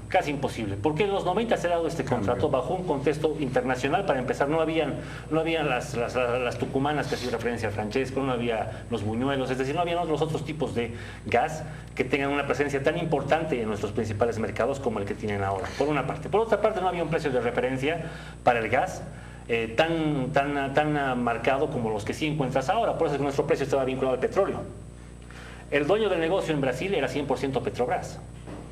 casi imposible, porque en los 90 se ha dado este contrato bajo un contexto internacional. Para empezar, no habían las tucumanas que hacía referencia a Francesco, no había los buñuelos, es decir, no habían los otros tipos de gas que tengan una presencia tan importante en nuestros principales mercados como el que tienen ahora, por una parte. Por otra parte, no había un precio de referencia para el gas tan marcado como los que sí encuentras ahora, por eso es que nuestro precio estaba vinculado al petróleo. El dueño del negocio en Brasil era 100% Petrobras,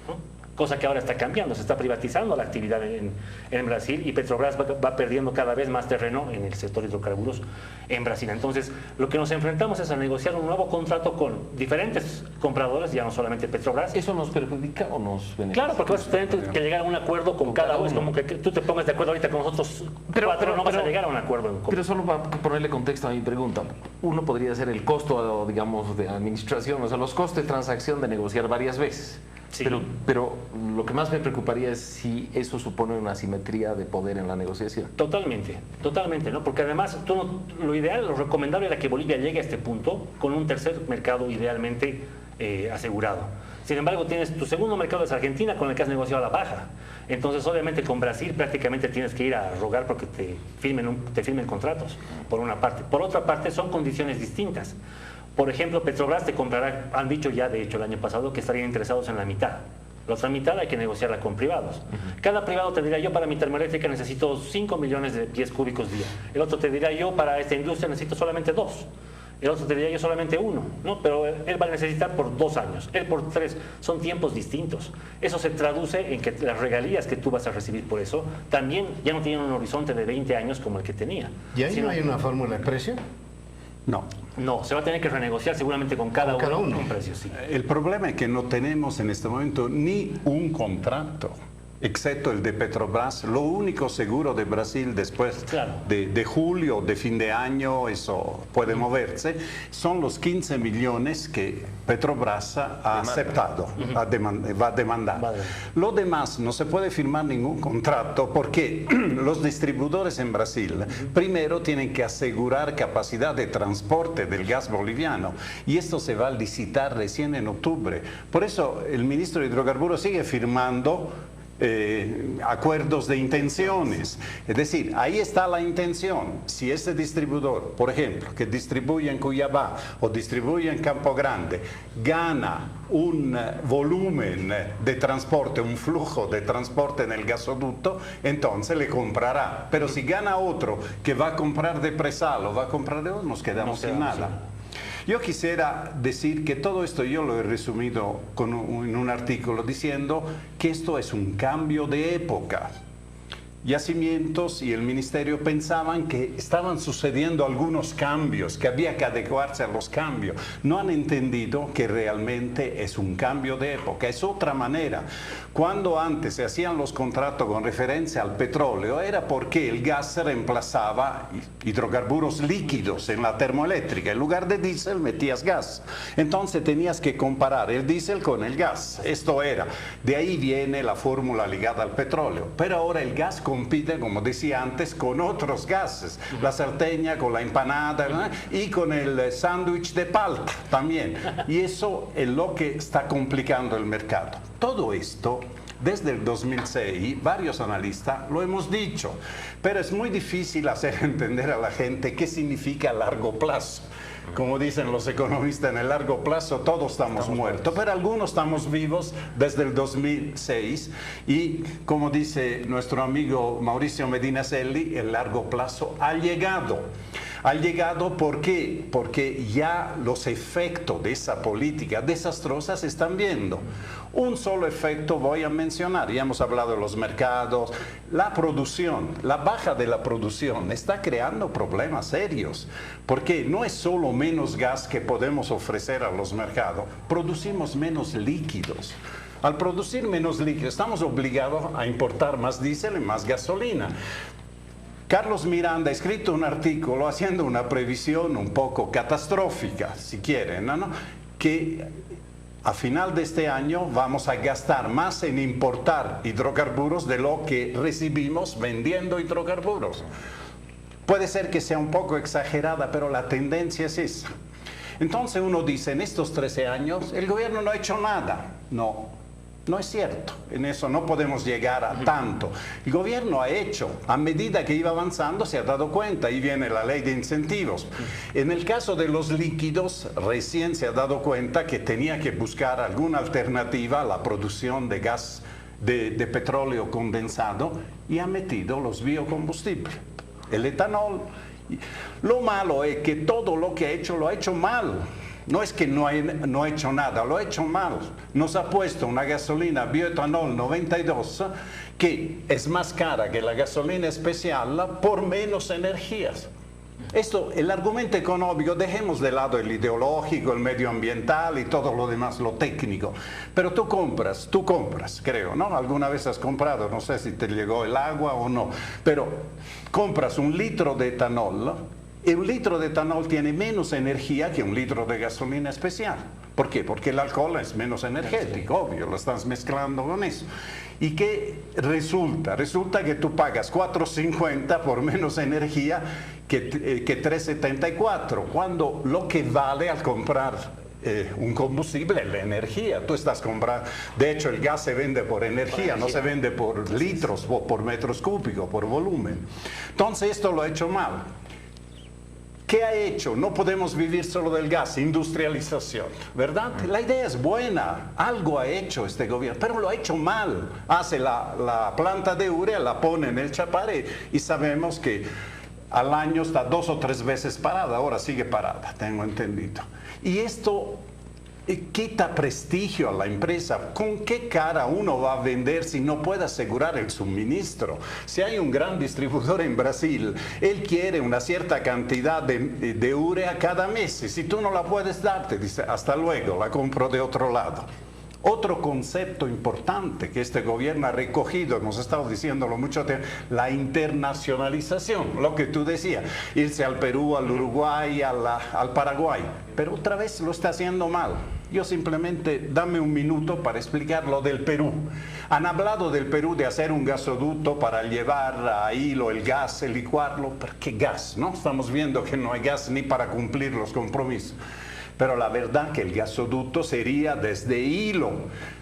¿no? Cosa que ahora está cambiando, se está privatizando la actividad en Brasil y Petrobras va perdiendo cada vez más terreno en el sector hidrocarburos en Brasil. Entonces, lo que nos enfrentamos es a negociar un nuevo contrato con diferentes compradores, ya no solamente Petrobras. ¿Eso nos perjudica o nos beneficia? Claro, porque vas a tener que llegar a un acuerdo con cada uno. Es como que tú te pongas de acuerdo ahorita con nosotros cuatro, no vas a llegar a un acuerdo en común. Pero solo para ponerle contexto a mi pregunta, uno podría ser el costo, digamos, de administración, o sea, los costos de transacción de negociar varias veces. Sí. Pero lo que más me preocuparía es si eso supone una asimetría de poder en la negociación. Totalmente, ¿no? Porque además lo ideal, lo recomendable era que Bolivia llegue a este punto con un tercer mercado idealmente asegurado. Sin embargo, tienes tu segundo mercado es Argentina, con el que has negociado a la baja. Entonces, obviamente, con Brasil prácticamente tienes que ir a rogar porque te firmen contratos, por una parte. Por otra parte, son condiciones distintas. Por ejemplo, Petrobras te comprará, han dicho ya, de hecho, el año pasado, que estarían interesados en la mitad. La otra mitad hay que negociarla con privados. Cada privado te dirá, yo para mi termoeléctrica necesito 5 millones de pies cúbicos día. El otro te dirá, yo para esta industria necesito solamente 2. el otro te diría yo solamente 1, ¿no? Pero él va a necesitar por 2 años, él por 3, son tiempos distintos. Eso se traduce en que las regalías que tú vas a recibir por eso también ya no tienen un horizonte de 20 años como el que tenía. ¿Y ahí no hay una fórmula de precio? No. No, se va a tener que renegociar seguramente con cada uno un precio, sí. El problema es que no tenemos en este momento ni un contrato, excepto el de Petrobras. Lo único seguro de Brasil después de julio, de fin de año, eso puede moverse, son los 15 millones que Petrobras ha aceptado, va a demandar. Lo demás no se puede firmar ningún contrato porque los distribuidores en Brasil primero tienen que asegurar capacidad de transporte del gas boliviano y esto se va a licitar recién en octubre. Por eso el ministro de Hidrocarburos sigue firmando acuerdos de intenciones. Es decir, ahí está la intención. Si ese distribuidor, por ejemplo, que distribuye en Cuiabá o distribuye en Campo Grande, gana un volumen de transporte, un flujo de transporte en el gasoducto, entonces le comprará. Pero si gana otro que va a comprar de presal o va a comprar de otro, nos quedamos sin nada. Yo quisiera decir que todo esto yo lo he resumido en un artículo diciendo que esto es un cambio de época. Yacimientos y el ministerio pensaban que estaban sucediendo algunos cambios, que había que adecuarse a los cambios. No han entendido que realmente es un cambio de época, es otra manera. Cuando antes se hacían los contratos con referencia al petróleo era porque el gas reemplazaba hidrocarburos líquidos en la termoeléctrica. En lugar de diésel metías gas. Entonces tenías que comparar el diésel con el gas. Esto era. De ahí viene la fórmula ligada al petróleo. Pero ahora el gas compite, como decía antes, con otros gases. La salteña, con la empanada, ¿no? Y con el sándwich de palta también. Y eso es lo que está complicando el mercado. Todo esto, desde el 2006, varios analistas lo hemos dicho, pero es muy difícil hacer entender a la gente qué significa a largo plazo. Como dicen los economistas, en el largo plazo todos estamos muertos, pero algunos estamos vivos desde el 2006 y, como dice nuestro amigo Mauricio Medinaceli, el largo plazo ha llegado. Ha llegado ¿por qué? Porque ya los efectos de esa política desastrosa se están viendo. Un solo efecto voy a mencionar, ya hemos hablado de los mercados, la producción, la baja de la producción está creando problemas serios, porque no es solo menos gas que podemos ofrecer a los mercados, producimos menos líquidos. Al producir menos líquidos estamos obligados a importar más diésel y más gasolina. Carlos Miranda ha escrito un artículo haciendo una previsión un poco catastrófica, si quieren, ¿no? Que a final de este año vamos a gastar más en importar hidrocarburos de lo que recibimos vendiendo hidrocarburos. Puede ser que sea un poco exagerada, pero la tendencia es esa. Entonces uno dice, en estos 13 años el gobierno no ha hecho nada. No es cierto, en eso no podemos llegar a tanto. El gobierno ha hecho, a medida que iba avanzando se ha dado cuenta, ahí viene la ley de incentivos. En el caso de los líquidos, recién se ha dado cuenta que tenía que buscar alguna alternativa a la producción de gas, de petróleo condensado y ha metido los biocombustibles, el etanol. Lo malo es que todo lo que ha hecho lo ha hecho mal. No es que no ha hecho nada, lo ha hecho mal. Nos ha puesto una gasolina bioetanol 92 que es más cara que la gasolina especial por menos energías. Esto, el argumento económico, dejemos de lado el ideológico, el medioambiental y todo lo demás, lo técnico. Pero tú compras, creo, ¿no? Alguna vez has comprado, no sé si te llegó el agua o no, pero compras un litro de etanol, ¿no? Y un litro de etanol tiene menos energía que un litro de gasolina especial. ¿Por qué? Porque el alcohol es menos energético, obvio, lo estás mezclando con eso. ¿Y qué resulta? Resulta que tú pagas 4.50 por menos energía que 3.74, cuando lo que vale al comprar un combustible es la energía. Tú estás comprando, de hecho el gas se vende por energía, no se vende por litros o por metros cúbicos, por volumen. Entonces esto lo ha hecho mal. ¿Qué ha hecho? No podemos vivir solo del gas, industrialización, ¿verdad? La idea es buena, algo ha hecho este gobierno, pero lo ha hecho mal. Hace la planta de urea, la pone en el Chapare y sabemos que al año está 2 o 3 veces parada, ahora sigue parada, tengo entendido. Y esto quita prestigio a la empresa. ¿Con qué cara uno va a vender si no puede asegurar el suministro? Si hay un gran distribuidor en Brasil, él quiere una cierta cantidad de urea cada mes, y si tú no la puedes dar, te dice, hasta luego, la compro de otro lado. Otro concepto importante que este gobierno ha recogido, hemos estado diciéndolo mucho tiempo, la internacionalización, lo que tú decías, irse al Perú, al Uruguay, al Paraguay, pero otra vez lo está haciendo mal. Yo simplemente, dame un minuto para explicar lo del Perú. Han hablado del Perú de hacer un gasoducto para llevar a hilo el gas, el licuarlo, pero ¿qué gas? ¿No? Estamos viendo que no hay gas ni para cumplir los compromisos. Pero la verdad que el gasoducto sería desde Hilo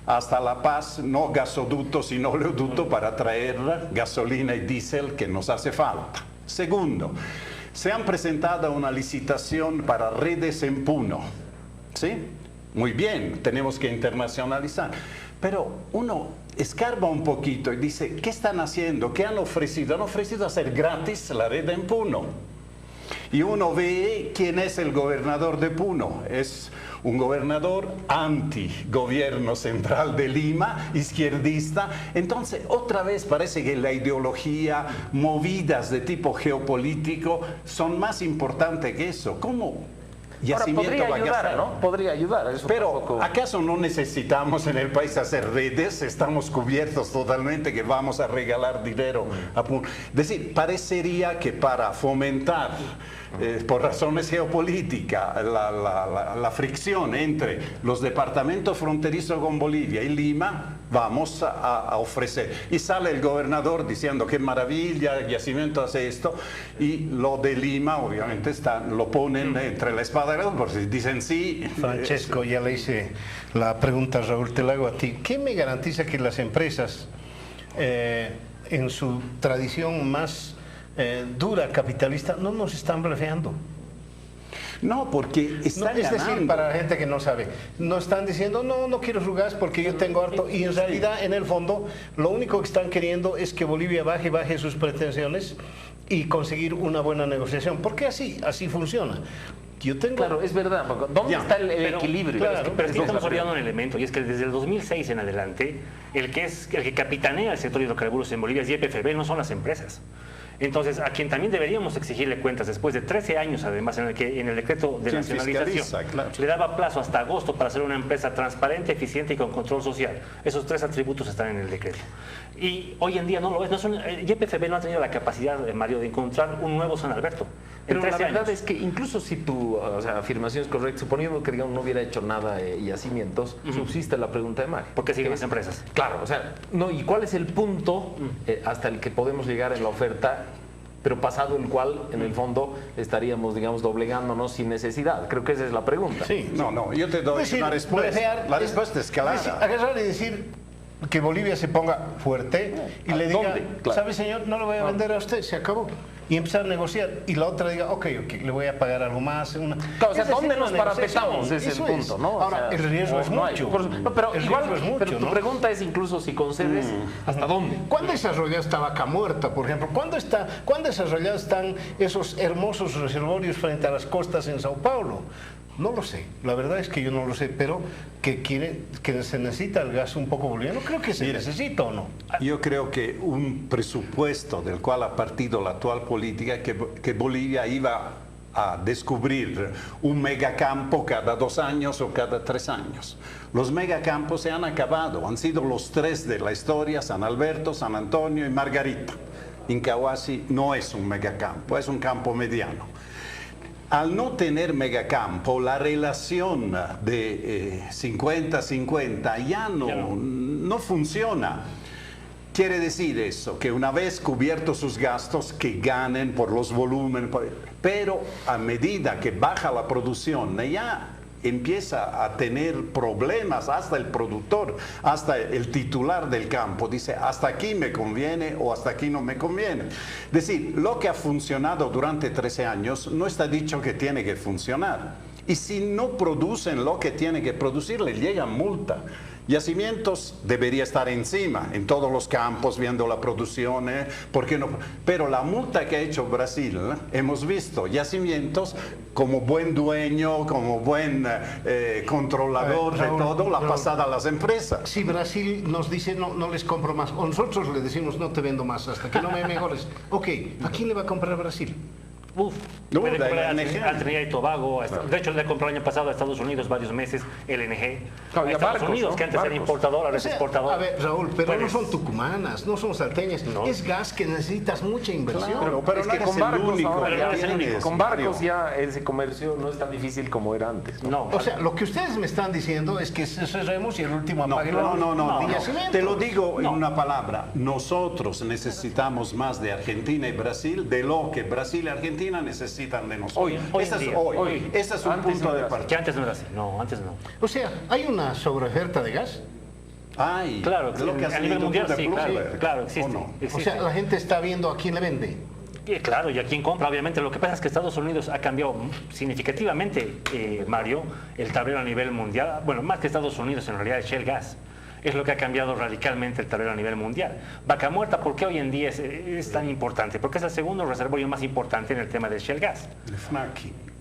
hasta La Paz, no gasoducto sino oleoducto para traer gasolina y diésel que nos hace falta. Segundo, se han presentado una licitación para redes en Puno. ¿Sí? Muy bien, tenemos que internacionalizar. Pero uno escarba un poquito y dice, ¿qué están haciendo? ¿Qué han ofrecido? Han ofrecido hacer gratis la red en Puno. Y uno ve quién es el gobernador de Puno. Es un gobernador anti-gobierno central de Lima, izquierdista. Entonces, otra vez parece que la ideología, movidas de tipo geopolítico, son más importantes que eso. ¿Cómo? Ahora, podría ayudar, ¿no? Podría ayudar. Eso pero, tampoco... ¿acaso no necesitamos en el país hacer redes? Estamos cubiertos totalmente que vamos a regalar dinero. Es decir, parecería que para fomentar, por razones geopolíticas, la fricción entre los departamentos fronterizos con Bolivia y Lima, vamos a ofrecer. Y sale el gobernador diciendo qué maravilla, el yacimiento hace esto, y lo de Lima, obviamente, lo ponen entre la espada y la porque dicen sí. Francesco, ya le hice la pregunta a Raúl, te la hago a ti. ¿Qué me garantiza que las empresas, en su tradición más dura capitalista, no nos están blefeando? No, porque están es ganando. decir, para la gente que no sabe, no están diciendo, no quiero su gas porque yo tengo harto, y en realidad, en el fondo, lo único que están queriendo es que Bolivia baje sus pretensiones y conseguir una buena negociación, porque así funciona. Yo tengo... Claro, es verdad. ¿Dónde está el equilibrio? Pero es que estamos olvidando un elemento, y es que desde el 2006 en adelante, el que capitanea el sector de hidrocarburos en Bolivia es YPFB, no son las empresas. Entonces, a quien también deberíamos exigirle cuentas después de 13 años, además, en el que en el decreto de nacionalización le daba plazo hasta agosto para ser una empresa transparente, eficiente y con control social. Esos 3 atributos están en el decreto. Y hoy en día no lo es. YPFB no ha tenido la capacidad, Mario, de encontrar un nuevo San Alberto. Pero la verdad es que incluso si tu afirmación es correcta, suponiendo que digamos, no hubiera hecho nada y yacimientos, subsiste la pregunta de Mario. ¿Por qué siguen las empresas? Claro, ¿y cuál es el punto hasta el que podemos llegar en la oferta, pero pasado el cual, en el fondo, estaríamos, digamos, doblegándonos sin necesidad? Creo que esa es la pregunta. Sí. No, yo te doy una respuesta. La respuesta es clara. Agarrar y decir que Bolivia se ponga fuerte y le diga, claro, ¿sabe, señor? No lo voy a vender a usted, se acabó. Y empezar a negociar. Y la otra diga, ok, le voy a pagar algo más. Claro, ¿dónde nos parapetamos? Ese es el punto, ¿no? Ahora, el riesgo es mucho. Pero tu pregunta es incluso si concedes, ¿hasta dónde? ¿Cuándo desarrollada está Vaca Muerta, por ejemplo? ¿Cuándo desarrollados están esos hermosos reservorios frente a las costas en Sao Paulo? No lo sé, la verdad es que yo no lo sé, pero que se necesita el gas un poco boliviano, creo que se necesita o no. Yo creo que un presupuesto del cual ha partido la actual política, que Bolivia iba a descubrir un megacampo cada 2 años o cada 3 años. Los megacampos se han acabado, han sido los 3 de la historia, San Alberto, San Antonio y Margarita. Incahuasi no es un megacampo, es un campo mediano. Al no tener megacampo, la relación de 50-50 ya no funciona. Quiere decir eso, que una vez cubiertos sus gastos, que ganen por los volúmenes, pero a medida que baja la producción, ya empieza a tener problemas hasta el productor, hasta el titular del campo. Dice, hasta aquí me conviene o hasta aquí no me conviene. Es decir, lo que ha funcionado durante 13 años no está dicho que tiene que funcionar. Y si no producen lo que tienen que producir, les llega multa. Yacimientos debería estar encima, en todos los campos, viendo la producción, ¿por qué no? Pero la multa que ha hecho Brasil, hemos visto Yacimientos como buen dueño, como buen controlador Raúl, de todo, la Raúl, pasada a las empresas. Si Brasil nos dice no les compro más, o nosotros le decimos no te vendo más hasta que no me mejores, ok, ¿a quién le va a comprar Brasil? Uf, No, puede la comprar a LNG. Trinidad y Tobago. De hecho, le compró el año pasado a Estados Unidos varios meses LNG. Claro, y A a Estados barcos, Unidos, ¿no? que antes era Barcos. importador, ahora O es sea, exportador. a ver, Raúl, pero no Puedes- son tucumanas, no son salteñas, No. es gas que necesitas mucha inversión. Pero es no que eres con el barcos único ahora Pero que no eres el tienes, único. Con barcos Mario. ya ese comercio no es tan difícil como era antes, ¿no? No, O sea, lo que ustedes me están diciendo es que cerremos y el último No, apague no, no, no, de no. yacimientos. Te lo digo en No. una palabra. Nosotros necesitamos más de Argentina y Brasil de lo que Brasil y Argentina necesitan de nosotros. Hoy Este en es día, hoy. Este es un Antes punto no de era así. partida. que antes no era así. No, antes no. O sea, hay una sobreoferta de gas. Ay, Claro, es lo que a has nivel leído mundial tú de sí, claro, Bloomberg, claro, ¿o existe. no? O existe. sea, la gente está viendo a quién le vende. Claro, y a quién compra, obviamente. Lo que pasa es que Estados Unidos ha cambiado significativamente, Mario, el tablero a nivel mundial. Bueno, más que Estados Unidos, en realidad es Shell Gas. Es lo que ha cambiado radicalmente el tablero a nivel mundial. Vaca Muerta, ¿por qué hoy en día es tan importante? Porque es el segundo reservorio más importante en el tema del Shell Gas. El fracking.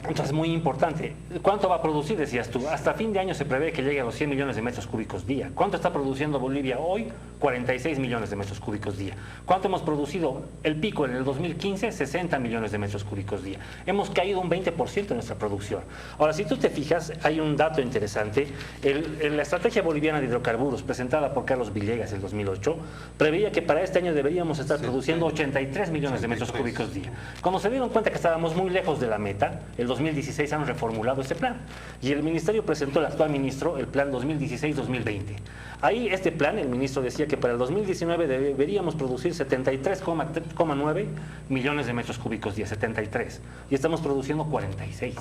Entonces, muy importante. ¿Cuánto va a producir, decías tú? Hasta fin de año se prevé que llegue a los 100 millones de metros cúbicos día. ¿Cuánto está produciendo Bolivia hoy? 46 millones de metros cúbicos día. ¿Cuánto hemos producido? El pico en el 2015, 60 millones de metros cúbicos día. Hemos caído un 20% en nuestra producción. Ahora, si tú te fijas, hay un dato interesante. La estrategia boliviana de hidrocarburos, presentada por Carlos Villegas en 2008, preveía que para este año deberíamos estar produciendo 83 millones de metros cúbicos día. Cuando se dieron cuenta que estábamos muy lejos de la meta, el 2016 han reformulado ese plan. Y el ministerio presentó, el actual ministro, el plan 2016-2020. Ahí este plan, el ministro decía que para el 2019 deberíamos producir 73,9 millones de metros cúbicos día, 73. Y estamos produciendo 46.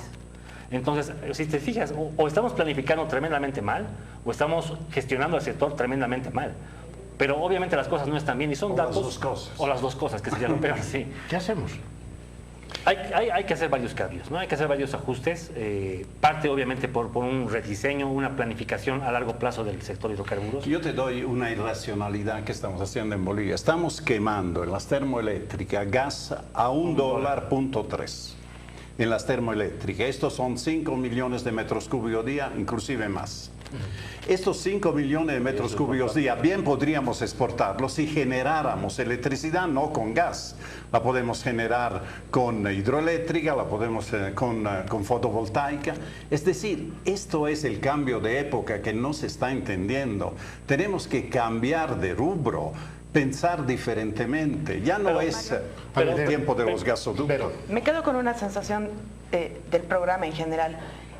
Entonces, si te fijas, o estamos planificando tremendamente mal, o estamos gestionando el sector tremendamente mal. Pero obviamente las cosas no están bien y son O las datos... dos cosas. O las dos cosas, que sería lo peor, sí. ¿Qué hacemos? Hay que hacer varios cambios, ¿no? Hay que hacer varios ajustes, parte obviamente por un rediseño, una planificación a largo plazo del sector hidrocarburos. Yo te doy una irracionalidad que estamos haciendo en Bolivia. Estamos quemando en las termoeléctricas gas a $1.3 en las termoeléctricas. Estos son 5 millones de metros cúbicos día, inclusive más. Estos 5 millones de metros cúbicos día bien podríamos exportarlos si generáramos electricidad, no con gas. La podemos generar con hidroeléctrica, la podemos con fotovoltaica. Es decir, esto es el cambio de época que no se está entendiendo. Tenemos que cambiar de rubro, pensar diferentemente. Ya no es el tiempo de los gasoductos. Me quedo con una sensación del programa en general.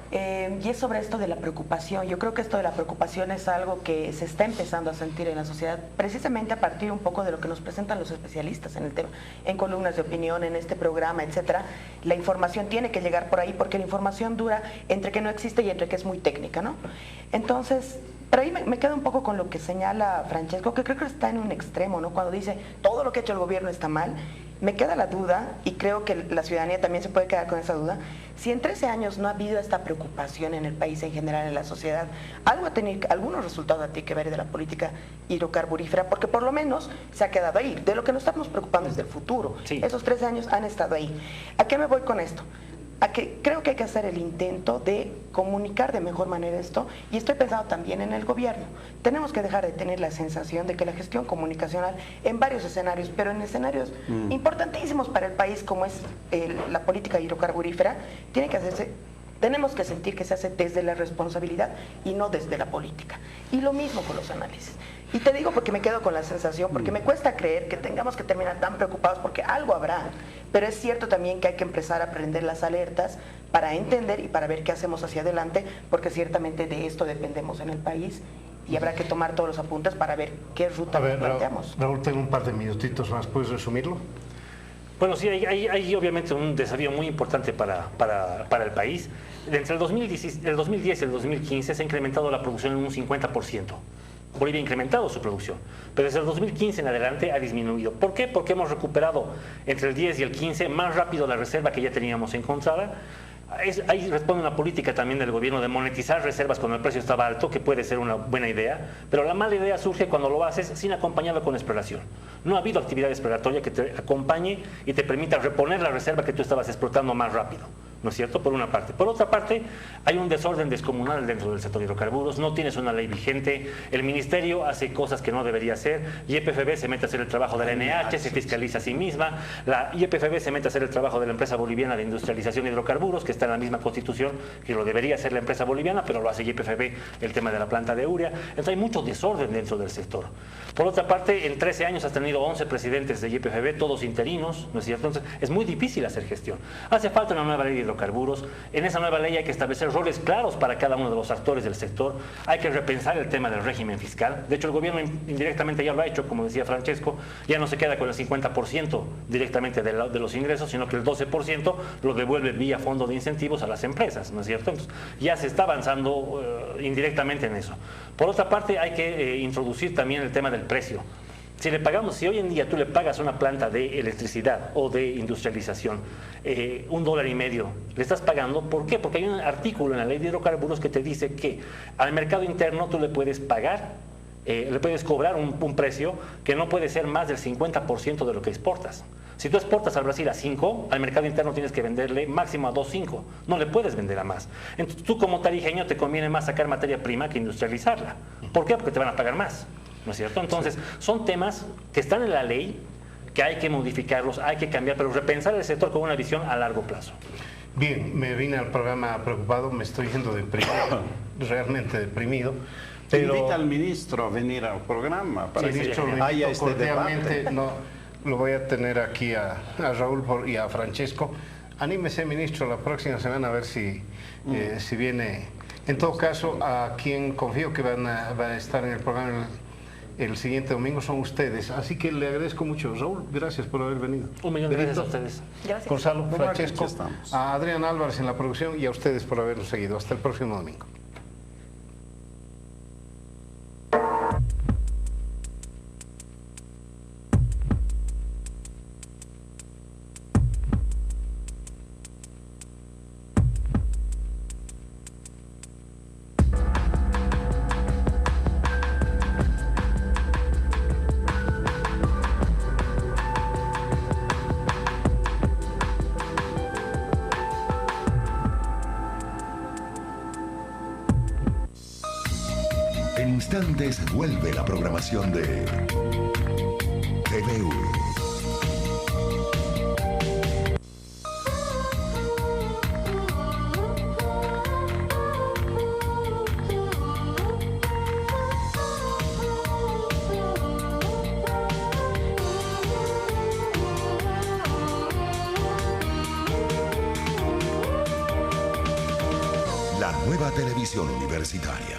Y es sobre esto de la preocupación. Yo creo que esto de la preocupación es algo que se está empezando a sentir en la sociedad, precisamente a partir un poco de lo que nos presentan los especialistas en el tema, en columnas de opinión, en este programa, etcétera. La información tiene que llegar por ahí porque la información dura entre que no existe y entre que es muy técnica, ¿no? Entonces, pero ahí me quedo un poco con lo que señala Francesco, que creo que está en un extremo, ¿no? Cuando dice todo lo que ha hecho el gobierno está mal. Me queda la duda, y creo que la ciudadanía también se puede quedar con esa duda, si en 13 años no ha habido esta preocupación en el país en general, en la sociedad, algunos resultados tiene que ver de la política hidrocarburífera, porque por lo menos se ha quedado ahí. De lo que nos estamos preocupando es del futuro. Sí. Esos 13 años han estado ahí. ¿A qué me voy con esto? A que creo que hay que hacer el intento de comunicar de mejor manera esto, y estoy pensando también en el gobierno. Tenemos que dejar de tener la sensación de que la gestión comunicacional en varios escenarios, pero en escenarios importantísimos para el país como es la política hidrocarburífera, tiene que hacerse. Tenemos que sentir que se hace desde la responsabilidad y no desde la política. Y lo mismo con los análisis. Y te digo porque me quedo con la sensación, porque me cuesta creer que tengamos que terminar tan preocupados porque algo habrá. Pero es cierto también que hay que empezar a prender las alertas para entender y para ver qué hacemos hacia adelante, porque ciertamente de esto dependemos en el país y habrá que tomar todos los apuntes para ver qué ruta A ver, planteamos. Raúl, tengo un par de minutitos más, ¿puedes resumirlo? Bueno, sí, hay obviamente un desafío muy importante para el país. Entre el 2010 y el 2015 se ha incrementado la producción en un 50%. Bolivia ha incrementado su producción, pero desde el 2015 en adelante ha disminuido. ¿Por qué? Porque hemos recuperado entre el 10 y el 15 más rápido la reserva que ya teníamos encontrada. Ahí responde una política también del gobierno de monetizar reservas cuando el precio estaba alto, que puede ser una buena idea, pero la mala idea surge cuando lo haces sin acompañarlo con exploración. No ha habido actividad exploratoria que te acompañe y te permita reponer la reserva que tú estabas explotando más rápido, ¿no es cierto? Por una parte. Por otra parte, hay un desorden descomunal dentro del sector de hidrocarburos, no tienes una ley vigente, el ministerio hace cosas que no debería hacer, YPFB se mete a hacer el trabajo de la NH, se fiscaliza a sí misma, la YPFB se mete a hacer el trabajo de la empresa boliviana de industrialización de hidrocarburos, que está en la misma constitución que lo debería hacer la empresa boliviana, pero lo hace YPFB, el tema de la planta de urea. Entonces hay mucho desorden dentro del sector. Por otra parte, en 13 años has tenido 11 presidentes de YPFB, todos interinos, ¿no es cierto? Entonces es muy difícil hacer gestión. Hace falta una nueva ley de hidrocarburos. En esa nueva ley hay que establecer roles claros para cada uno de los actores del sector. Hay que repensar el tema del régimen fiscal. De hecho, el gobierno indirectamente ya lo ha hecho, como decía Francesco, ya no se queda con el 50% directamente de los ingresos, sino que el 12% lo devuelve vía fondo de incentivos a las empresas, ¿no es cierto? Entonces, ya se está avanzando indirectamente en eso. Por otra parte, hay que introducir también el tema del precio. Si hoy en día tú le pagas a una planta de electricidad o de industrialización $1.50, le estás pagando, ¿por qué? Porque hay un artículo en la ley de hidrocarburos que te dice que al mercado interno tú le puedes pagar, le puedes cobrar un precio que no puede ser más del 50% de lo que exportas. Si tú exportas al Brasil a 5, al mercado interno tienes que venderle máximo a 2.5, no le puedes vender a más. Entonces tú como tarijeño te conviene más sacar materia prima que industrializarla. ¿Por qué? Porque te van a pagar más, ¿no es cierto? Entonces son temas que están en la ley, que hay que modificarlos, hay que cambiar, pero repensar el sector con una visión a largo plazo. Bien, me vine al programa preocupado, me estoy yendo deprimido, realmente deprimido. Pero invita al ministro a venir al programa para que haya este debate. No, lo voy a tener aquí a Raúl y a Francesco. Anímese, ministro, la próxima semana a ver si viene. En todo caso, a quien confío que va a estar en el programa el siguiente domingo son ustedes. Así que le agradezco mucho. Raúl, gracias por haber venido. Un millón de gracias a ustedes. Gracias. Gonzalo, Francesco, estamos. a Adrián Álvarez en la producción y a ustedes por habernos seguido. Hasta el próximo domingo. En instantes vuelve la programación de TVU. La nueva televisión universitaria.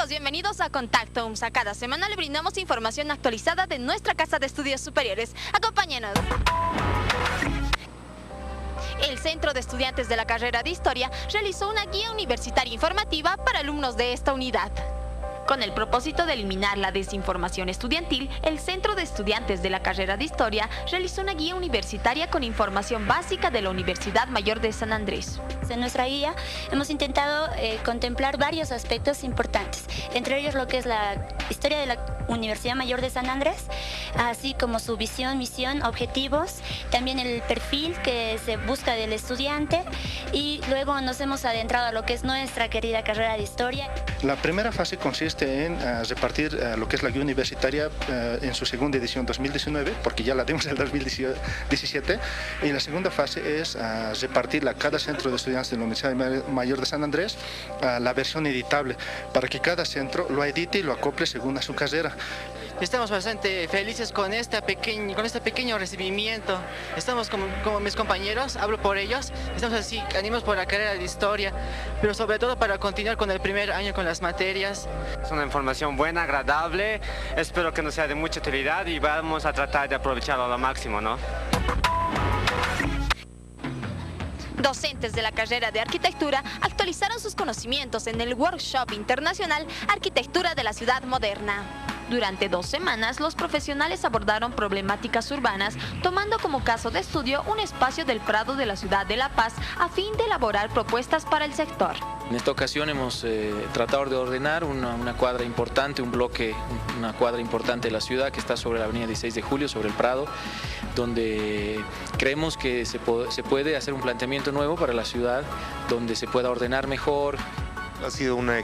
Bienvenidos a Contacto UMSA. Cada semana le brindamos información actualizada de nuestra Casa de Estudios Superiores. Acompáñenos. El Centro de Estudiantes de la carrera de Historia realizó una guía universitaria informativa para alumnos de esta unidad. Con el propósito de eliminar la desinformación estudiantil, el Centro de Estudiantes de la carrera de Historia realizó una guía universitaria con información básica de la Universidad Mayor de San Andrés. En nuestra guía hemos intentado contemplar varios aspectos importantes, entre ellos lo que es la historia de la Universidad Mayor de San Andrés, así como su visión, misión, objetivos, también el perfil que se busca del estudiante, y luego nos hemos adentrado a lo que es nuestra querida carrera de Historia. La primera fase consiste en repartir lo que es la guía universitaria en su segunda edición 2019, porque ya la dimos en el 2017, y la segunda fase es repartirla a cada centro de estudiantes de la Universidad Mayor de San Andrés la versión editable, para que cada centro lo edite y lo acople según a su carrera. Estamos bastante felices con este pequeño recibimiento. Estamos como mis compañeros, hablo por ellos, estamos así, animados por la carrera de Historia, pero sobre todo para continuar con el primer año con las materias. Es una información buena, agradable, espero que nos sea de mucha utilidad y vamos a tratar de aprovecharlo a lo máximo, ¿no? Docentes de la carrera de arquitectura actualizaron sus conocimientos en el Workshop Internacional Arquitectura de la Ciudad Moderna. Durante 2 semanas, los profesionales abordaron problemáticas urbanas, tomando como caso de estudio un espacio del Prado de la ciudad de La Paz a fin de elaborar propuestas para el sector. En esta ocasión hemos tratado de ordenar una cuadra importante, una cuadra importante de la ciudad que está sobre la avenida 16 de Julio, sobre el Prado, donde creemos que se puede hacer un planteamiento nuevo para la ciudad, donde se pueda ordenar mejor. Ha sido una